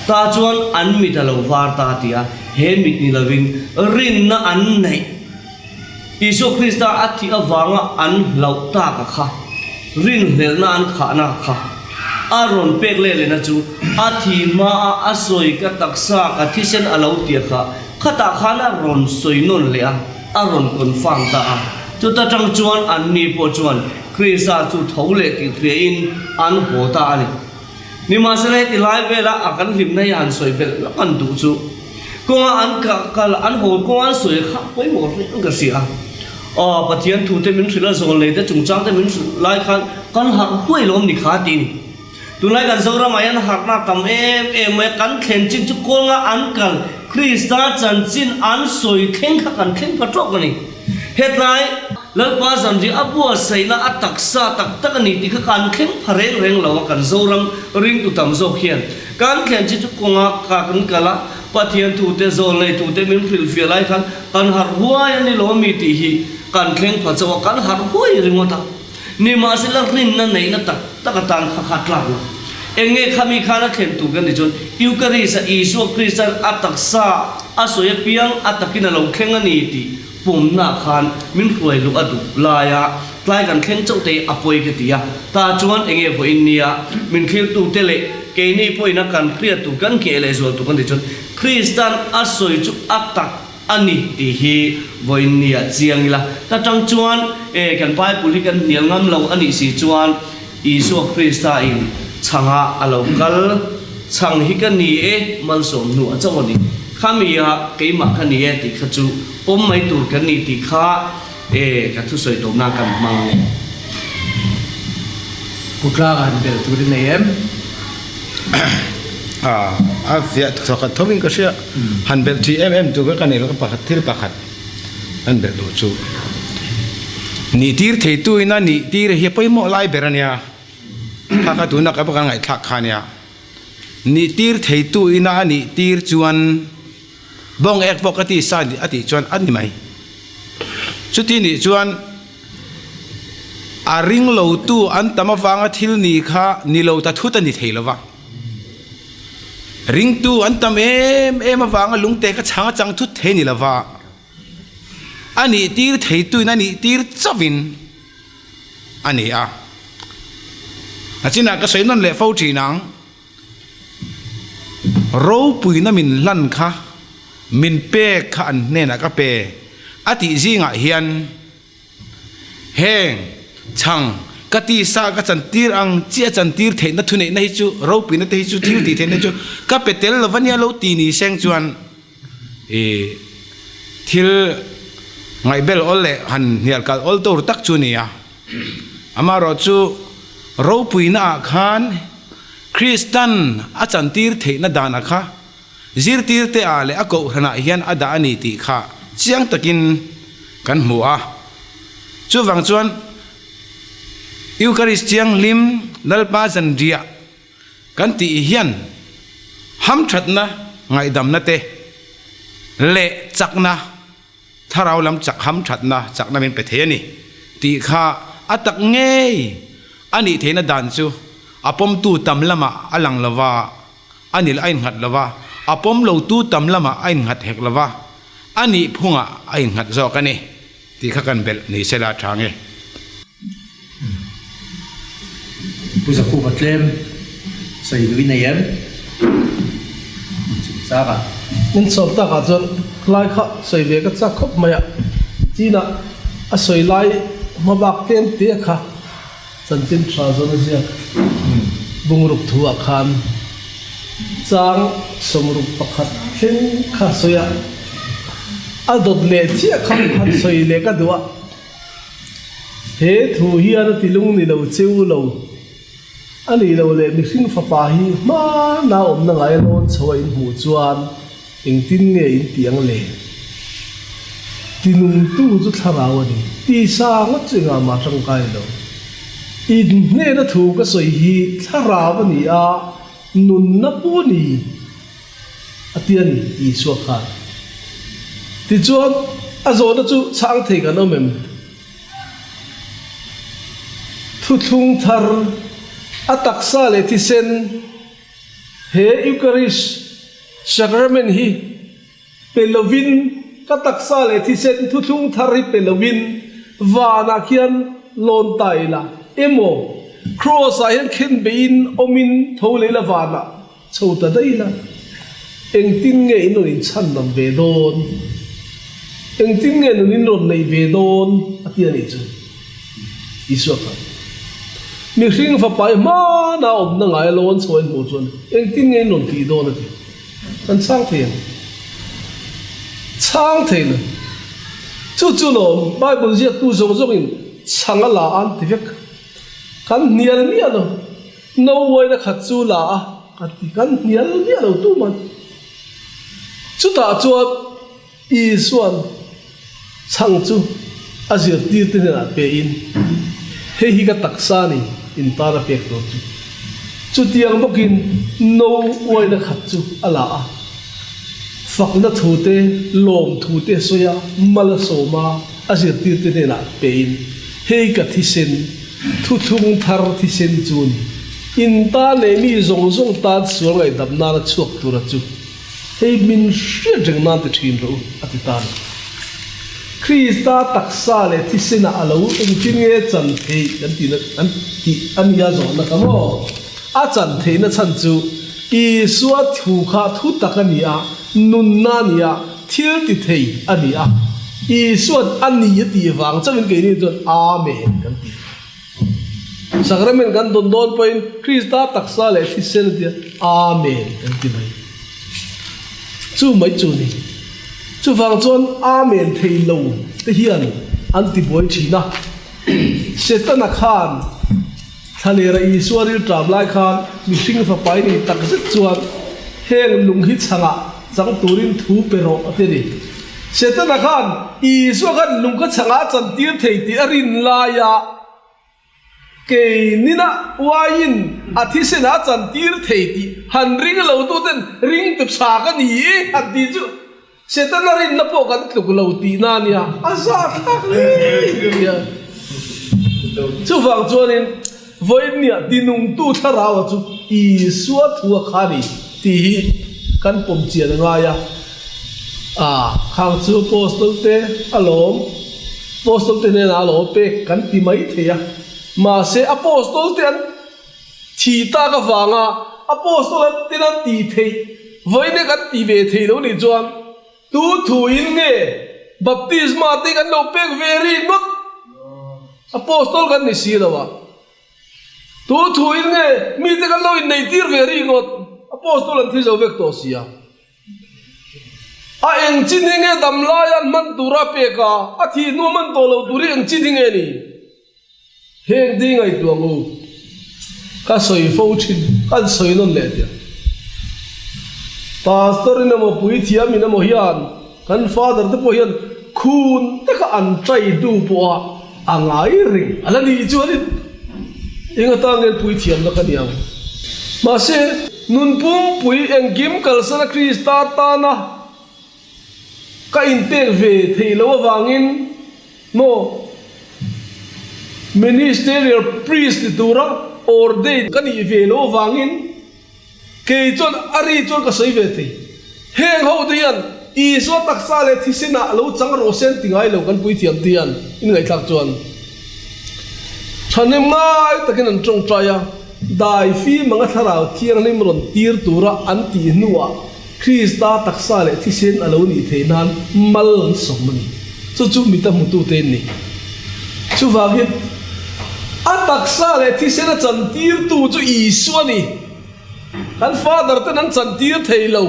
ta chuan an mi ta lo war ta tia he mi ni loving rin na an nei isu krista athi awanga an lo ta ka kha rin hlel na an kha na kha aron pek le na chu athi ma asoi ka taksa ka thisen alo tia kha khata khana ron soi non le a aron kon fang ta a chu ta tang chuan an ni po chuan krista chu thole ki threin an ho ta ani ni ma sele ti lai vela akan lim na yan soi bel kan du chu ko an ka an ho ko an soi kha poi mo ri ka sia pathian thu te min thila zon le te chungchang te min lai khan kan hak huai lom ni kha tin tu lai kan zora mayan hak na tam em kan khen chin chu ko nga an kal krista chan chin an soi theng kha kan theng patrok ni hetlai lalpa zamji abu saina ataksa tak ni ti kha kan theng phareng reng lo kan zoram ring tu tam zo khian kan khen chi chu ko nga ka kan kala pathian thu te zon le thu te min phil fi lai khan kan har huai ani lo mi ti hi kan thleng pha chaw kan har huai ringota ni ma sila rin na nei na tak tan kha kha tla enge khami khana khen tu kan ni chon Eucharist Isu Christian ataksa asoya piang atakina lo khenga ni ti pumna khan min khoi lu adu laya tlai kan khen chote apoi ke tia ta chuan enge voi nia min khil tu tele ke ni poina kan khria tu kan ke le zol tu kan ni chon Christian asoi chu atak ani ti hi voi nia chiangila ta tang chuan kan pai puli kan nial ngam lo ani si chuan Isu Christa in changa alokal chang hi kan ni mal som nu achawani khamia keima khani ti khachu mai tur kan ni ti kha ka thu soi to na kan mang putla kan bel tu ni em via thokat thomin ka sia han bel ti tu ka kan el ka pakhat thil pakhat han bel do chu ni tir thei tu ina ni tir hi poi mo lai berania ka tu na ka ba ngai thak khania ni tir thei tu ina ni tir chuan bong ek pokati sa ati chuan ani mai chuti ni chuan a ring lo tu an tama wanga thil ni kha ni lo ta thuta ni theilawa ring tu an tam em wanga lungte ka changa chang thu the ni lawa ani tir thei tu na ni tir chawin ani a achina ka seinon le fau chi nang ro pui na min lan kha min pe kha an ne na ka pe ati zinga hian heng chang kati sa ka chan tir ang chia chan tir the na thune na hi chu ro pui na te hi chu thil ti the na chu ka pe tel lawania lo ti ni seng chuan thil ngai bel ol le han nial kal ol tor tak chu ni a amaro chu ro pui na khan Christian a chan tir the na dana kha zir tir te a le a ko hrana hian ada ani ti kha chiang takin kan hmu'a chu wang chuan Eucharist chiang lim lalpa jan ria kan ti hian ham thatna ngai dam na te le chakna tharau lam chak ham thatna chakna min pe the ni ti kha atak ngei ani theina dan chu apom tu tam lama alang lawa anil ain hat lawa apom lo tu tam lama ain hat hek lawa ani phunga ain hat zo kani ti kha kan bel ni sela thange puza khu batlem sai lui na yem sa ka min sop ta ka chon lai kha soi ve ka cha khop maya china a soi lai ma bak tem te kha chan chin tra zo na sia bungruk thua khan chang somruk pakhat thin kha soya adot le chi kham khan soi le ka duwa he thu hi an tilung ni lo cheu lo ani lo le mixing fa pa hi ma na om na ngai lon choi hu chuan eng tin nge in tiang le tinung tu chu tharaw ani ti sa nga chinga ma tang kai lo in ne na thu ka soi hi tharaw ani a nun na pu ni atian i so kha ti chuan a zo na chu chang thei ka no mem thu thung thar ataksa le ti sen he Eucharist Sacrament hi pelovin kataksa le ti sen thu thung thar hi pelovin vana khian lon taila emo cross a hian khen bein omin thole la vana chota daila eng tin nge in in chan nam ve don eng tin nge in ron nei ve don atia ni chu isu ka mi hring fa pai ma na om na ngai lon choi mo chon eng tin nge non ti don ati an chang the chu chu lo Bible zia tu zong zong in changa la an ti vek kan nial mi alo no way na khat chu la a kan nial mi alo tu man chu ta chu i suan chang chu azir ti te na pe in he hi ka taksa ni in tara pek do chu tiang bokin no way na khat chu ala a fak na thu te lom thu te soya mal so ma azir ti te na pe in he ka thi sen thu thung thar thi sen chun in ta ne mi zong zong ta sual ngai dam na chuak tu ra chu hei min hria jeng nan te thin ro ati ta Krista taksa le thisina alo in kinge chan thei kan ti na an ti an ya zo na kamo a chan thei na chan chu I suwa thu kha thu takania nun na nia thil ti thei ania I suwa ani ti wang chawin ke ni jon amen kan ti Sacrament kan don don point Krista taksa le thisena ti amen kan ti mai chu mai chu ni chu wang chon amen thei lo te hian an ti boi thina setana khan thalera I suaril tram lai khan mi sing fa pai ni tak zet chuan heng lung hi changa chang turin thu pero ateni setana khan I suagan lung ka changa chan tir thei ti arin la ya ke nina wain athisena chan tir thei ti han ring lo tu ten ring tu sa ka ni at di chu setana rin na po kan tluk lo ti na nia asa thak le chu wang chuanin voinia dinung tu tharawa chu I suwa thua khani ti kan pom chian nga ya khang chu apostol te alom apostol te ne na lo pe kan ti mai theya ma se apostol te an thi ta ka wanga apostol te na ti thei voine kan ti ve thei lo ni chuan tu thu in nge baptisma te kan lo pek very not apostol kan ni si lawa tu thuin nge mi te kan lo in nei tir very ngot apostol an thi zo vek to sia a eng chin nge dam la yan man tura pe ka a thi no man to lo duri eng chin nge ni heng ding ai tu ngu ka soi fo chin kan soi non le dia pastor in mo pui thiam in mo hian kan father te po hian khun te ka an trai du po angai ring ala ni chuanin inga tangel pui thiam na kaniang ma se nun pum pui engim kalsana Krista ta na ka intek ve theilo wangin no ministerial priest tura ordain kani ve lo wangin ke chon ari chon ka soi ve thei heng ho dian I so taksa le thisina lo chang ro sen tingai lo kan pui thiam tian in ngai thak chuan chanem ngai takin an trong traya dai fi manga tharau thiang lim ron tir tura an ti nuwa Krista taksa le thisen alo ni theinan mal an somani chu mi ta mutu te ni chu wagin a taksa le thisen a chan tir tu chu I suani kan father te nan chan tir theilo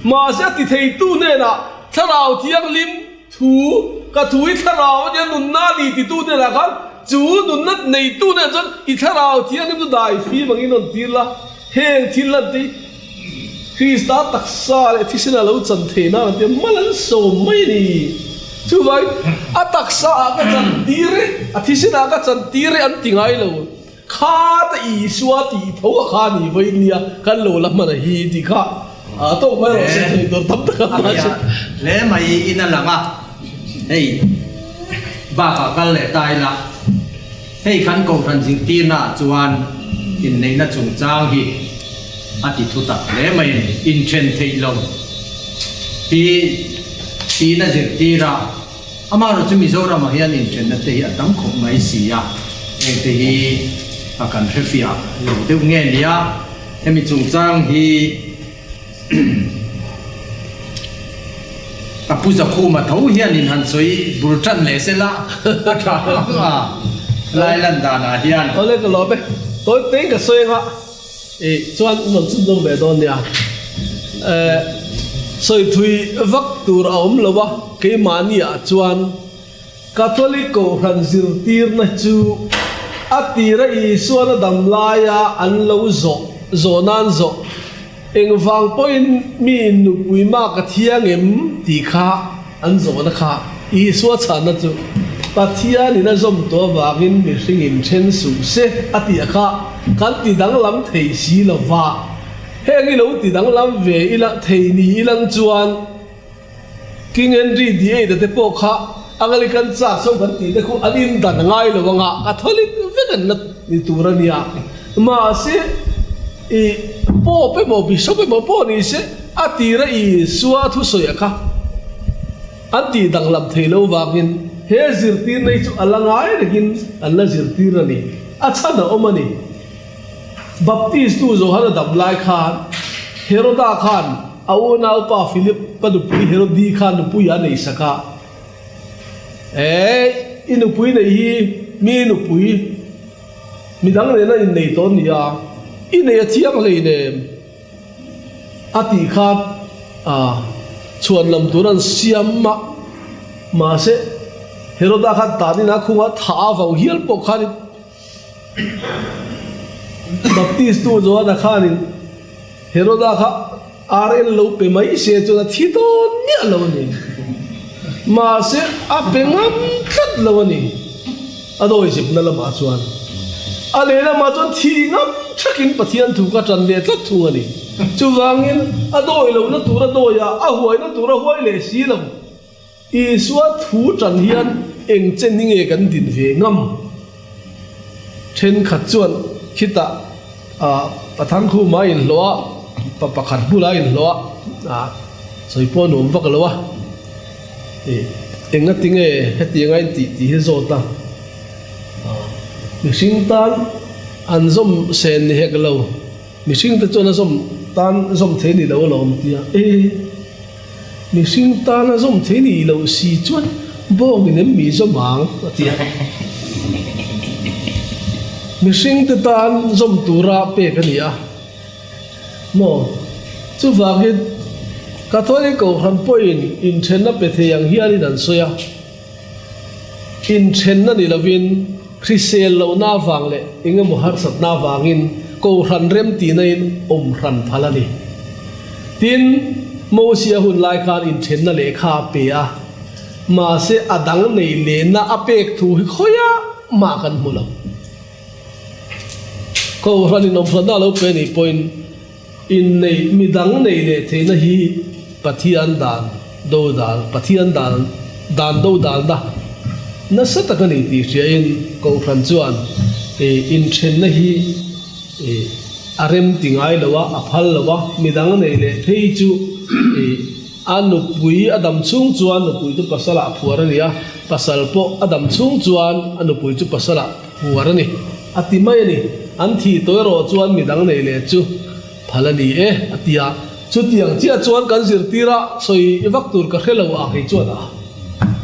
ma se ti thei tu ne na tharau thiang lim thu ka thui tharau ne nun na ni ti tu ne la kan chu nun nat nei tu ne chan I tharau thiang lim tu dai fi mangin on tirla heng thillan ti Krista taksa le thisina lo chan theina te malan so mai ni chu vai a taksa ka chan tire a thisina ka chan tire an tingai lo kha ta I suwa ti tho kha ni vai nia kan lo la mana hi ti kha to mai ro se dor tam ta le mai ina langa hey ba ka kal le tai la hey kan ko than jing ti na chuan in nei na chungchang hi ati thu tak le mai in chen thei lo ti na je ti ra ama ro chumi zo ra ma hian in chen na te hi atam khop mai si ya e te hi akan refia lo de nge nia hemi chungchang hi apuza khuma thau hian in han soi burtan le sela lai lan da na hian ole ka lobe toi te ka soi nga chuan non chun dong be don nia soi thui vak tur aum lowa ke mania chuan catholic ko ran zir tir na chu atira I suana dam laya an lo zo nan zo eng wang point mi nu pui ma ka thiang em ti kha an zo na kha I suwa chan na chu pathia ni na zom to wangin mi hring in chen su se ati kha kan ti dang lam thei si lo wa heng I lo ti dang lam ve ila thei ni ilang chuan King Henry DA te po kha Anglican cha so kan ti de khu anin dan ngai lo wanga Catholic vegan na ni turania mà sẽ po pe mo bi so pe mo po ni se ati ra I suwa thu soya kha anti dang lam thelo wangin he zirti nei chu alangai rekin alla zirti ra ni acha na omani baptist tu zo hana dam lai khan heroda khan auna upa philip padupi herodi khan pu ya nei saka inu pui nei hi mi nu pui mi dang le na in nei ton ni ya in nei thiang le ne ati khat chuan lam turan siam ma se heroda khat tani na khunga tha vau hial po khan baptist tu zo na khan heroda kha rl lo pe mai se chu na thi to nya lo ni ma se a pengam khat lo ni adoi sip na la ma chuan ale na ma chuan thi ngam thakin pathian thu ka tran le tlat thu ani chu wangin adoi lo na tura do ya a huai na tura huai le si lo I suwa thu tran hian eng chen ni nge kan din ve ngam then khat chuan khita pathang khu mai in loa pakhat bula in loa soipon um vak lowa enga tinge heti ngai ti he zo ta mixing tan an zom sen ni hek lo mixing ta chona zom tan zom the ni lo lo tia mixing tan zom the ni lo si chuan bo mi nem mi zo mang tia mixing ta tan zom tura pe ka ni mo chu wangin Catholic Kohhran point in China Peteyang hiari dan soya in China ni lavin Chrisel lo na wangle inga mohar sat na wangin Kohhran rem ti na in ran phalani tin mo sia hun lai khan in China le kha pe ma se adang nei le na apek thu khoya ma kan mulo Kohhran in omphana lo pe ni point in nei midang nei le theina hi pathian dan do dal pathian dan do dal da na sataka nei ti ria in Kohhran chuan in then na hi arem tingai lawa aphal lawa midang nei le thei chu anu pui adam chung chuan nu pui tu pasala phuarania pasal po adam chung chuan anu pui chu pasala phuarani atimai ni an thi toiro chuan midang nei le chu phalani atia chutiang chia chuan kan zir tira soi evak tur ka khelo a kai chuan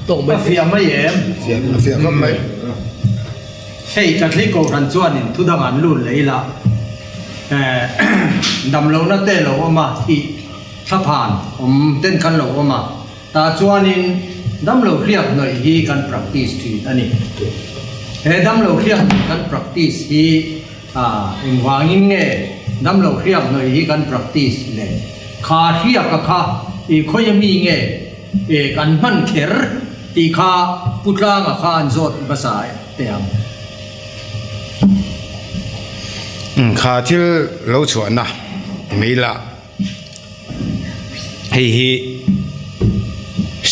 tong mai fiam mai fiam mai hei Catholic Kohhran chuan in thudang an lu leila dam lo na te lo ma I thaphan ten kan lo ma ta chuan in dam lo riak noi hi kan practice thi ani dam lo riak kan practice hi in wangin nge dam lo riak noi hi kan practice le kha riak ka kha I khoyami nge kan man kher ti kha putla nga kha an zot basai team kha thil lo chuan na meila hi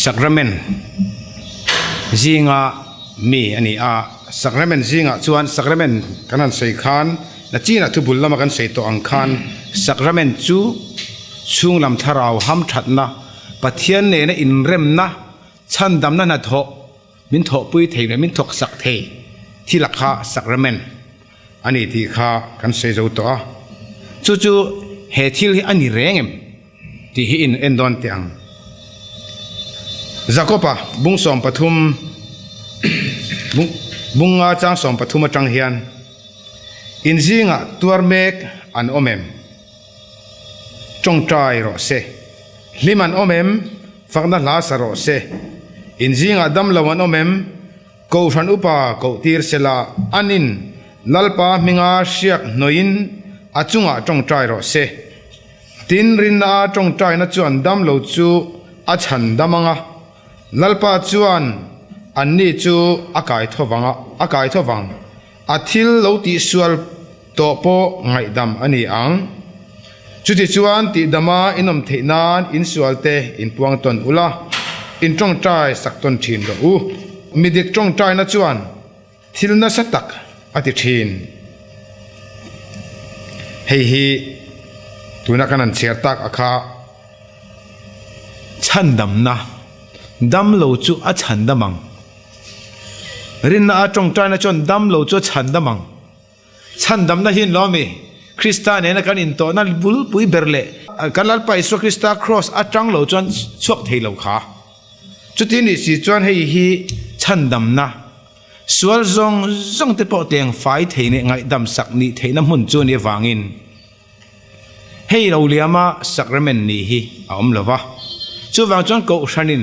sacrament zinga mi ani sacrament zinga chuan sacrament kanan sei khan na china thu bul lama kan sei to ang khan sacrament chu chung lam tharau ham thatna pathian ne na in rem na chan dam na tho min tho pui thei na min thok sak thei thilakha sacrament ani ti kha kan sei zo to chu he thil hi ani rengem ti hi in endon tiang zakopa bung som pathum bunga chang som pathum atang hian in zinga tuarmek an omem chongtrai ro se liman omem fakna lasa ro se in zinga dam lawan omem Kohhran upa ko tir sela anin lalpa minga siak noin achunga chongtrai ro se tin rin na chongtrai na chuan dam lo chu achan damanga lalpa chuan anni chu akai thowang athil lo ti sual to po ngai dam ani ang chuti chuan ti dama inom theinan in sualte in puang ton ula in chongtrai sakton thin ro u midik chongtrai na chuan thil na satak ati thin hei hi tuna kanan cher tak akha chan dam na dam lo chu a chan damang rin na atong trai na chon dam lo chu chan damang chan dam na hin lo mi Krista ne na kan in to na bul pui berle kalal pa iso Krista cross atang lo chon chuak thei lo kha chuti ni si chon hei hi chan dam na sual zong te po teng fai thei ne ngai dam sak ni thei na mun chu ni wangin hei lo liama sacrament ni hi aom lova chu wang chon ko shanin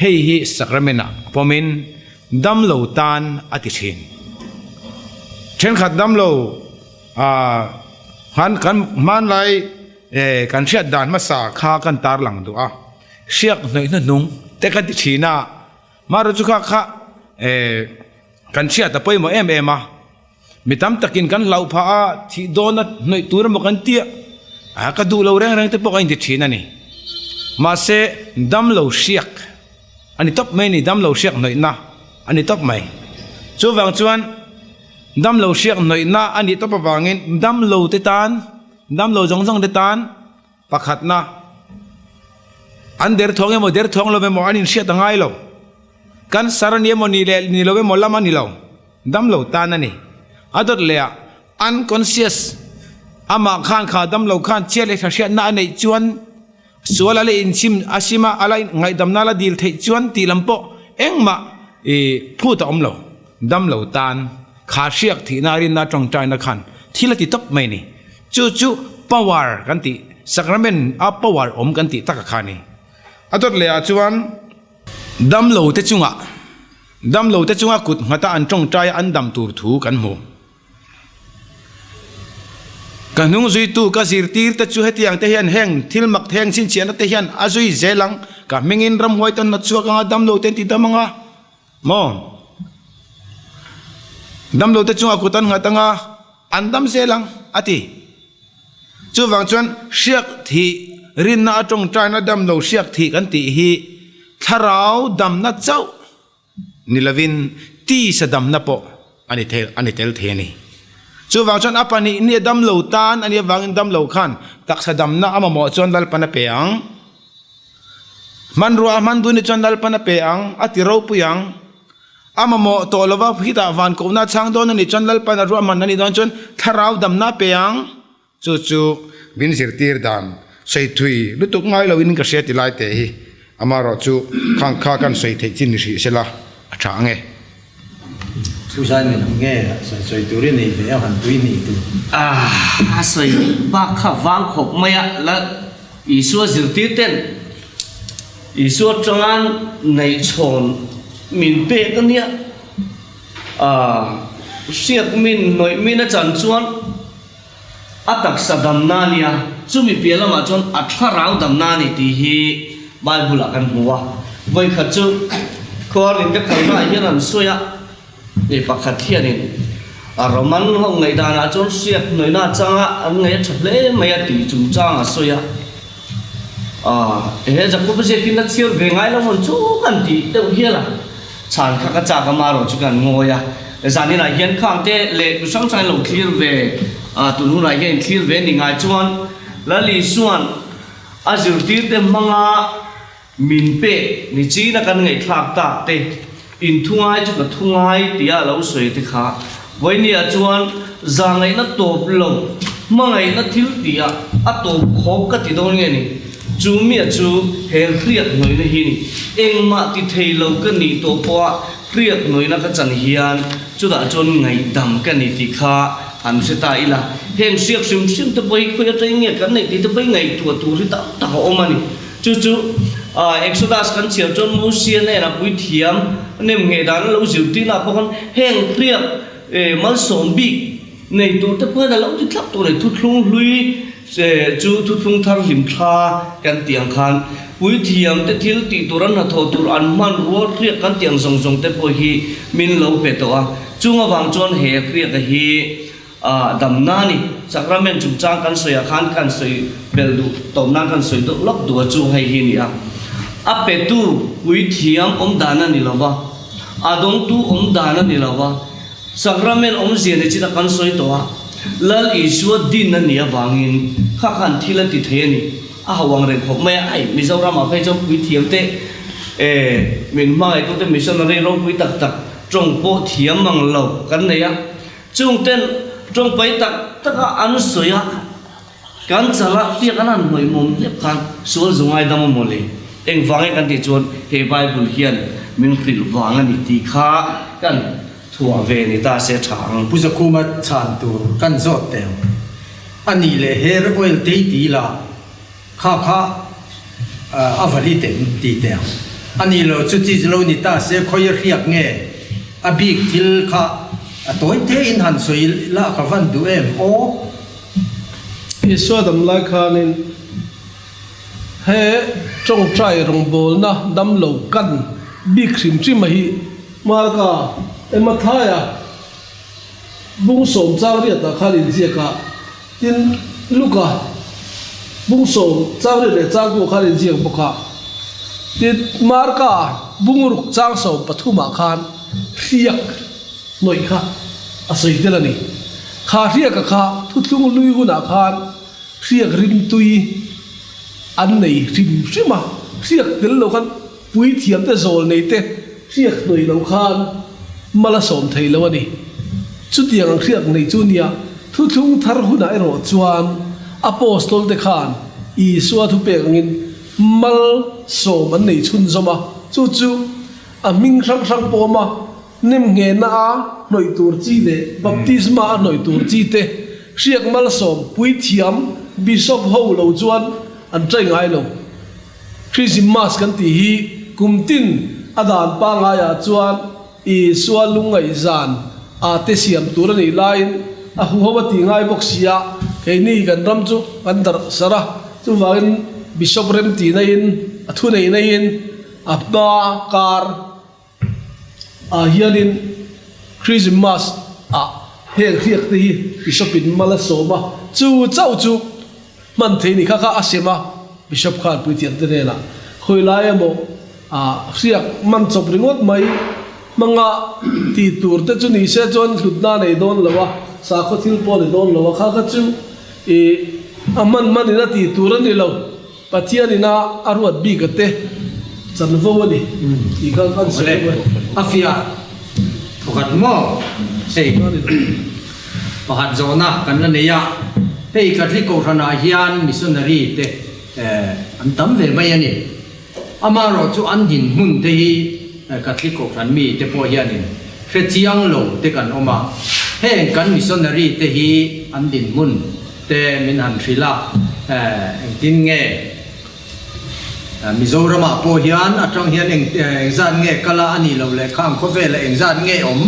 hei hi sacrament a pomin dam lo tan ati thin then khat dam lo han kan man lai kan riat dan ma sa kha kan tar lang du a siak noi na nung te kan ti thina maru chu kha kan riat ta poi mo em a mitam takin kan lau pha a thi donat noi tur mo kan tia ka du lo reng te po kan ti thina ni ma se dam lo siak ani top mai ni dam lo siak noi na ani top mai chu wang chuan dam lo siak noi na ani top awangin dam lo te tan dam lo jong te tan pakhat na an der thong emo der thong lo me mo anin sia tangai lo kan saran emo ni lo me mo lama ni lo dam lo tan ani adot le unconscious ama khan kha dam lo khan chele thia na nei chuan suala le in chim asima alai ngai dam na la dil thei chuan ti lampo engma phu ta om lo dam lo tan kha siak thi na rin na tong tai na khan thila ti top mai ni chu power kan ti sacrament a power om kan ti tak kha ni adot le a chuan dam lo te chunga kut ngata an tong tai an dam tur thu kan mu kanung zui tu ka zir tir ta chu hetiang te hian heng thil mak theng sin chian te hian azui zelang ka mingin ram hoi ton na chu ka dam lo ten ti damanga mo dam lo te chunga kutan nga tanga an dam zelang ati chu wang chuan siak thi rin na atong trai na dam lo siak thi kan ti hi tharau dam na chau nilavin ti sa dam na po ani tel the ni chu wang chuan apani ni dam lo tan ani wang dam lo khan tak sa dam na ama mo chon dal pana pe ang man ruwa man du ni chon dal pana pe ang ati ro puyang ama mo to lova hita van ko na chang don ni chon dal pana ruwa man ni don chon tharau dam na pe ang chu bin sir tir dan sei thui lutuk ngai lo in ka se ti lai te hi ama ro chu khang kha kan sei thei chin ni sela atha nge chú sai mình nghe soi túi này phải hẳn túi này tu soi ba khá vang khóc mày là ý xua dữ tiết tên ý xua trong an này chọn mình bê cái nia siết mình nội mình đã chọn chuan atak sa dam na nia chú mình bê là mà chọn atha rau dam na này thì hi Bible là kan mua với khát chú Kohhran cái câu nói như là xui để bác khát thiên này Roman hông ngày ta na chốn siết nơi na chăng anh ngày chụp lễ mấy tỷ chungchang xui hết giờ cũng bây giờ kinh đất siêu về ngay là một chút gần tỷ đâu here là chẳng các cha các mà rồi chỉ cần ngồi giờ này là hiện khang thế lệ của sáng sáng lồng clear về tụi nó lại hiện clear về thì ngày chuan là lý xuân giờ tiền để mang min pe ni chi na kan ngai thak ta te in thungai chu ka thungai tia lo soi te kha voi ni a chuan za ngai na top lo ma ngai na thil tia a top khop ka ti don nge ni chu mi a chu he riat noi na hi ni eng ma ti thei lo ka ni to po riat noi na ka chan hian chu da chon ngai dam ka ni ti kha an se ta ila heng siak sim te boi khoi a nge kan nei ti te boi ngai tu ri ta ho omani chu Exodus kan chiều chôn Moses này là bùi thiam nên nghề đàn lâu diệu tin là con heng riêng mal sổm bị này tụi tập hơi là lâu thì thắp tụi này thut lung lui chú thut lung thar lim tha kan tiang khan bùi thiam te thiếu ti tụi ran là thô tụi ăn man ruột riêng kan tiang zong te bồi hi min lâu về tụi chú ngà vàng chôn hè riêng cái hi đầm na ni sacrament chungchang kan soi khan kan soi beldu tom na kan soi do lok du chu hay hi ni apetu bui thiam dana ni lawa adong tu dana ni lawa sacrament zia ne china kan soi to lal isua din na nia wangin kha khan thila ti theni a hawang ren khop me ai Mizoram a phei chom pui thiam te min mai to te missionary ro pui tak tak trong po thiam mang lo kan ne ya chung ten trong pai tak taka an soya kan chala ti kan an hoi mom lep khan sol zungai dam mo le eng wangai kan ti chon he Bible hian min khil wang ani ti kha kan thua ve ni ta se thang puja kuma chan tur kan zot tel ani le hair oil te ti la kha avali tem ti tel ani lo chu ti lo ni ta se khoi riak nge abik thil kha toy te in han soi la ka van du em o Iswa dam lai khanin he trong trai rong bol na dam lo kan bi khrim chi mai mar ka ema thaya bung som chang ria ta khalin zia ka tin luka bung som chang ria chang ko khalin zia boka tin mar ka bung ruk chang som pathuma khan riak noi kha asoi delani kha riak ka thu thung lui hu na khan riak rim tui an nei rim rima riak del lo khan pui thiam te zol nei te riak noi lo khan mala som thei lo ani chu tiang riak nei chu nia thu thung thar hu na ero chuan apostol te khan I suwa thu pe ngin mal som an nei chun zoma chu a ming sang po ma nem nge na a noi tur chi le baptisma a noi tur chi te riak mal som pui thiam bishop ho lo chuan an trai ngai lo Christmas kan ti hi kumtin adan pa nga ya chuan I suwa lungai zan a te siam tur ni lain a hu howa ti ngai bok sia ke ni kan ram chu kan dar sara chu wangin bishop rem ti na in a thu nei na in a ba kar a hianin Christmas a heng riak te hi bishop in mala soma chu chau chu man thei ni kha asema bishop khan pui tian te la khoi lai mo a riak man chop ringot mai manga ti tur te chu ni se chon hlutna nei don lawa sa kho thil po le don lawa kha chu e aman ina ti tur ani lo pathian ina arwat bi ka te chan vo ani I kan se afia phukat mo sei pahat zona kan la neya hei Catholic Kohhran hian missionary te an tam ve mai ani ama ro chu an din mun te hi Catholic Kohhran mi te po hian in khrechiang lo te kan oma heng kan missionary te hi an din mun te min han thrila eng tin nge Mizoram po hian atang hian eng zan nge kala ani lo le kham kho ve le eng zan nge om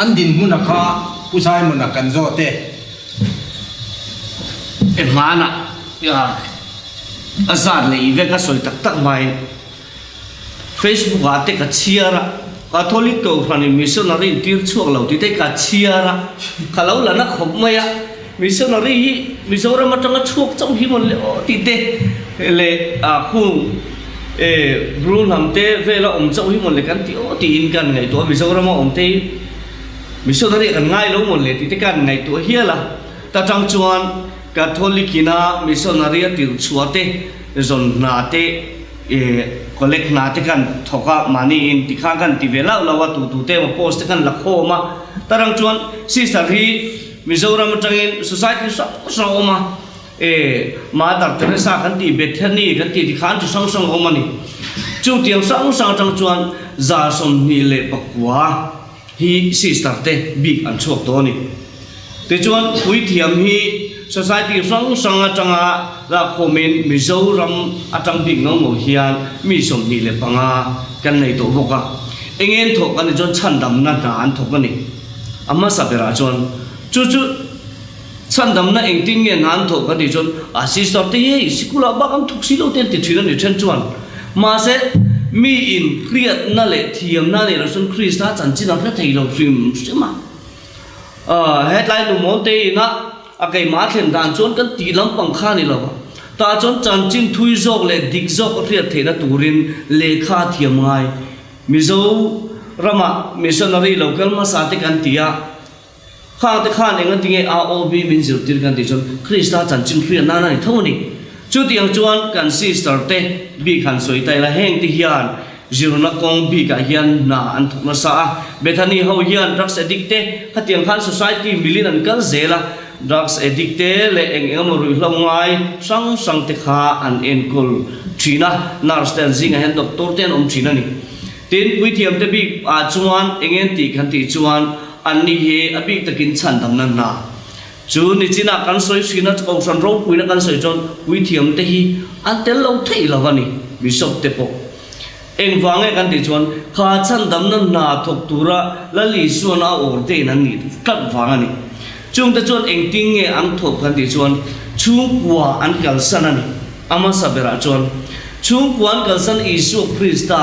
an din mun kha pusai mun kan zo te mana ya azan le ive ka soi tak mai Facebook ate ka chiara Catholic Kohhran missionary tir chuak lo ti te ka chiara kalau lana khop maya missionary Mizoram atanga chuak chong hi mon le o ti te le a khung brun ham te vela om chong hi mon le kan ti o ti in kan ngai to Mizoram om te missionary kan ngai lo mon le ti te kan ngai to hiala ta chang chuan Catholic ina missionary tir chuate zon na te collect na te kan thoka mani in ti kha kan ti vela lawa tu te ma post kan la khoma tarang chuan sister hi Mizoram tangin society so ma Mother Teresa kan ti Bethany kan ti khan tu sang omani chu tiang sang tang chuan za som ni le pakwa hi sister te big an chok to ni te chuan pui thiam hi society sang atanga la khomin Mizoram atang ding no mo hian mi som ni le panga kan nei to boka engen thok an jon chandam na dan thok ani amma sabera jon chu chandam na engting nge nan thok ani jon sister te hi sikula ba kam thuk silo ten ti thina ni chen chuan ma se mi in create na le thiam na le rasun Krista chanchin na thei lo film sema headline no monte na akai ma thlen dan chon kan ti lam pang kha ni lo ta chon chanchin thui jok le dik jok riat theina turin lekha thiam ngai Mizo Rama missionary local ma sa te kan tia khang te khan enga tinge AOB min zir tir kan ti chon Krista chan chin khrian na ni thoni chu tiang chuan kan sister te bi khan soi tai la heng ti hian zirna kong bi ka hian na an thuk na sa Bethany ho hian drugs addicte hatiang khan society million an kal zela drugs addicte le eng rui hlongai sang te kha an enkul thina nurse ten zinga hen doctor ten thina ni tin pui thiam te bi a chuan engen ti khan ti chuan an ni he abi takin chan dam na chu ni china kan soi sina ko san ro pui na kan soi chon pui thiam te hi an tel lo thei lawani bishop te po eng wange kan ti chuan kha chan dam na thok tura la li suana or te nan ni kat wangani chung te chuan eng ting nge ang thok kan ti chuan chung kwa an kal sanani ama sabera chuan chung kwan kal san Isu Krista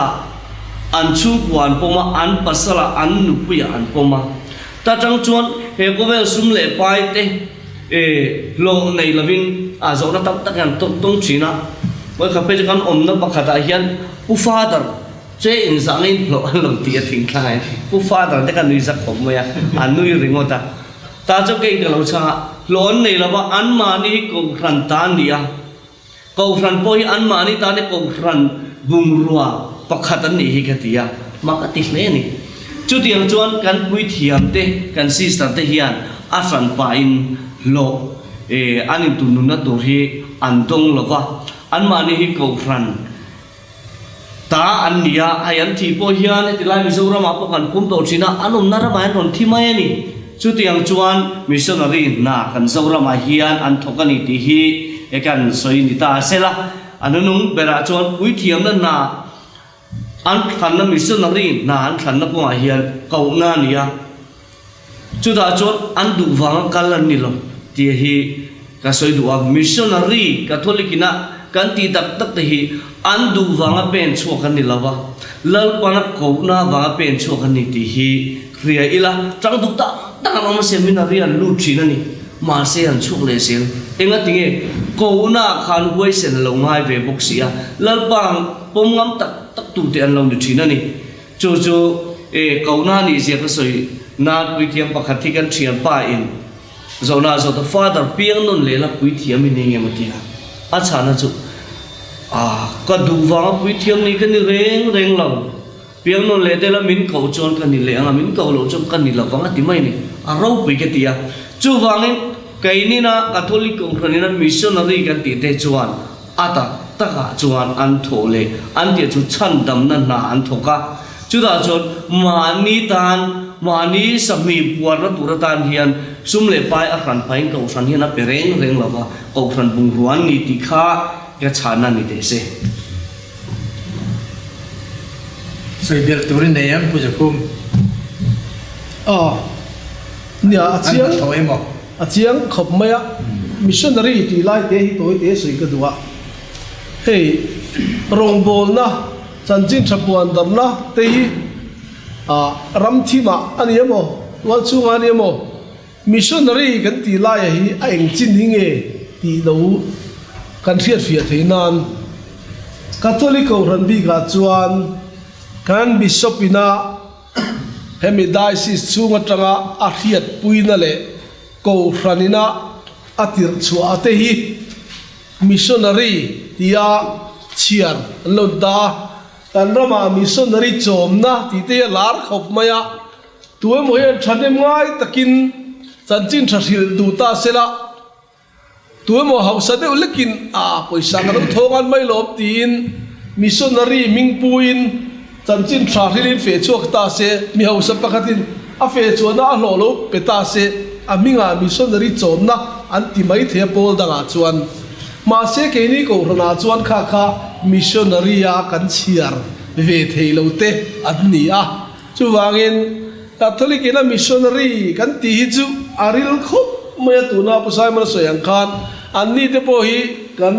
an chung kwan poma an pasala an nupuya an poma ta chang chuan he ko vel sum le pai te lo nei lovin a zo na tak tak an tong china moi kha pe kan om na pakhata hian pu father che in zangin lo an lo ti a thing khai pu father te kan nui zak khom moya an nui ringota ta cho ke ka lo cha lon nei lawa an mani ko khran ta nia ko khran poi an mani ta ne ko khran bungrua pakhatan ni hi ka tia ma ka ti hle ni chu tiang chuan kan pui thiam te kan sister te hian a san pa in lo anin tu nu na tur hi an dong lova an mani hi ko khran ta an nia ayan thi po hian ti lai mizoram apa kan kum to china anum na ra ban ron thi mai ni chu tiang chuan missionary na kan zoram a hian an thokani ti hi ekan soi ni ta sela anunung bera chuan pui thiam na an khan na missionary na an khan na ko a hian kau na nia chu da chuan an du wang kalan ni lo ti hi ka soi du a missionary catholic na kan ti tak tak te hi an du wanga pen chu kan ni lawa lal pana ko na wa pen chu kan ni ti hi kriya ila chang du ta ta ma seminary an lu thina ni ma se an chuk le sel enga tinge ko na khan huai sen lo ngai ve bok sia lal pang pom ngam tak tak tu te an lo ni thina ni chu ko na ni je ka soi na pui thiam pakhat thi kan thiam pa in zona zo the father piang non le la pui thiam ni nge matia acha na chu ka du wa pui thiam ni kan ni reng lo piang non le te la min ko chon kan ni le anga min ko lo chon kan ni la wanga ti mai ni a ro pui ke tia chu wangin kai ni na catholic ko khani na missionary kan ti te chuan ata taka chuan an thole an ti chu chan dam na an thoka chu da chon mani sami puar na turatan hian sum le pai a khan pain ko san hian a pereng lawa ko khan bung ruan ni ti kha ka chana ni te se soi ber turin ne yang puja kum nia chiang to emo a chiang khop maya missionary ti lai te hi toi te soi ka duwa hey rong bol na chanchin thapuan dam na te hi ram thima ani emo wal chu ani emo missionary kan ti lai hi a eng chin hi nge ti do kan riat fia theinan catholic ko ran bi ga chuan kan bishop ina hemi diocese chunga tanga a riat puina le ko ranina atir chu ate hi missionary tia chiar lo da kan rama missionary chomna ti te lar khop maya tuwe mo he thanem ngai takin chanchin thahil du ta sela tuwe mo hausa de ulekin poisa kan thongan mai lop tin missionary mingpuin chanchin thahilin fe chuak ta se mi hausa pakhatin a fe chuana a hlo lo peta se aminga missionary chomna anti mai the pol danga chuan ma se ke ni ko rana chuan kha missionary a kan chiar ve theilo te adni a chu wangin catholic ina missionary kan ti hi chu aril khop me tu na pusai ma soyang khan anni te po hi kan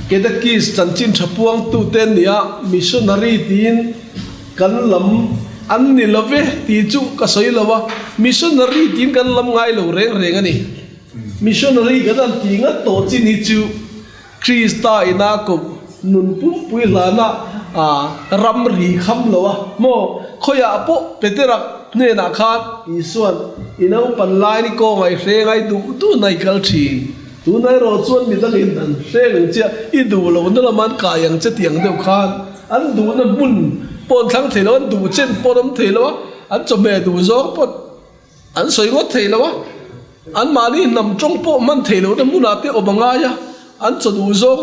kedakis chanchin thapuang tu ten nia missionary tin kan lam anni love ti chu ka soi lawa missionary tin kan lam ngai lo reng ani missionary kan ti nga to chin hi chu Krista ina ko nun pui lana ram ri kham lowa mo khoya po peterak nè nà khát ý xuân ý nấu pan lai đi cô ngày xe ngày tu này cal chi tu này rồi xuân mình ta lên tận xe người chia ý đủ là nó là man cả yang chết tiếng đều khát anh đủ nó bún pon thắng thế đó anh đủ trên pon âm thế đó anh cho mẹ đủ gió pon anh soi ngót thế đó anh mà đi nằm trong pon man thế đó nó muốn là tiếc ở bằng ai á anh cho đủ gió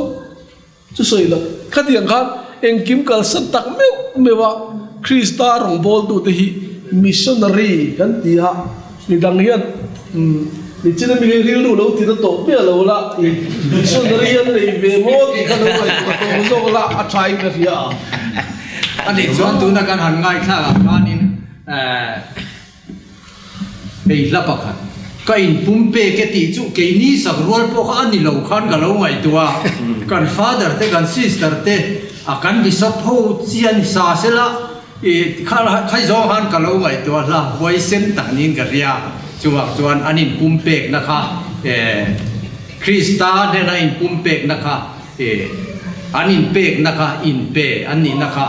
chú soi đó khát tiếng khát em kiếm cả sắt tắc mèo vợ Krista rong bol tu te hi missionary kan tia ni dang hian ni china mi ril lu lo ti to pe lo la missionary an nei ve mo ki kan lo ai to zo la a try na ria ani chuan tu na kan han ngai thla kanin ei la pakhat ka in pumpe ke ti chu ke ni sak rol po kha ani lo khan ga lo ngai tua kan father te kan sister te akan bishop ho chian sa sela khai gió han cả lâu ngày tua là quay sen tảng nín cả ria chuan anin pumpek na kha Krista ne na in pumpek na kha anin pek na kha in pe anin na kha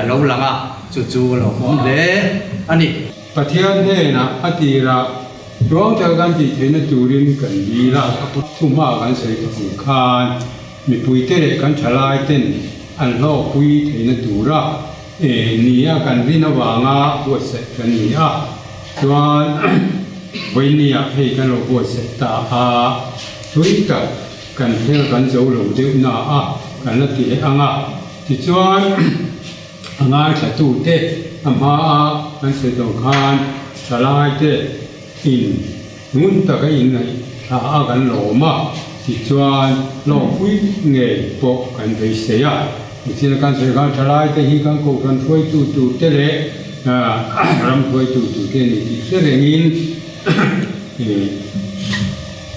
lâu langa chu lo mom le ani pathian he na atira rong ta gan ti thena turin kan ni la thuma kan sei ku khan mi pui te le kan thalai ten an lo pui thena tura nia kan rina wanga ko se kan nia chuan với nia hei kan lo ko se ta a tui ka kan hel kan zo lo de na a kan la ti anga ti chuan anga cha tu te ama a kan se do khan salai te in mun ta ka in nei a kan lo ma ti chuan lo pui nge po kan dei se ya chỉ là can sự can trả lại thì hi can cổ can thuê tu thế lệ làm thuê tu thế này thì sẽ là in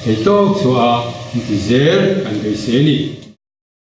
thì tốt cho thì dễ ăn cái gì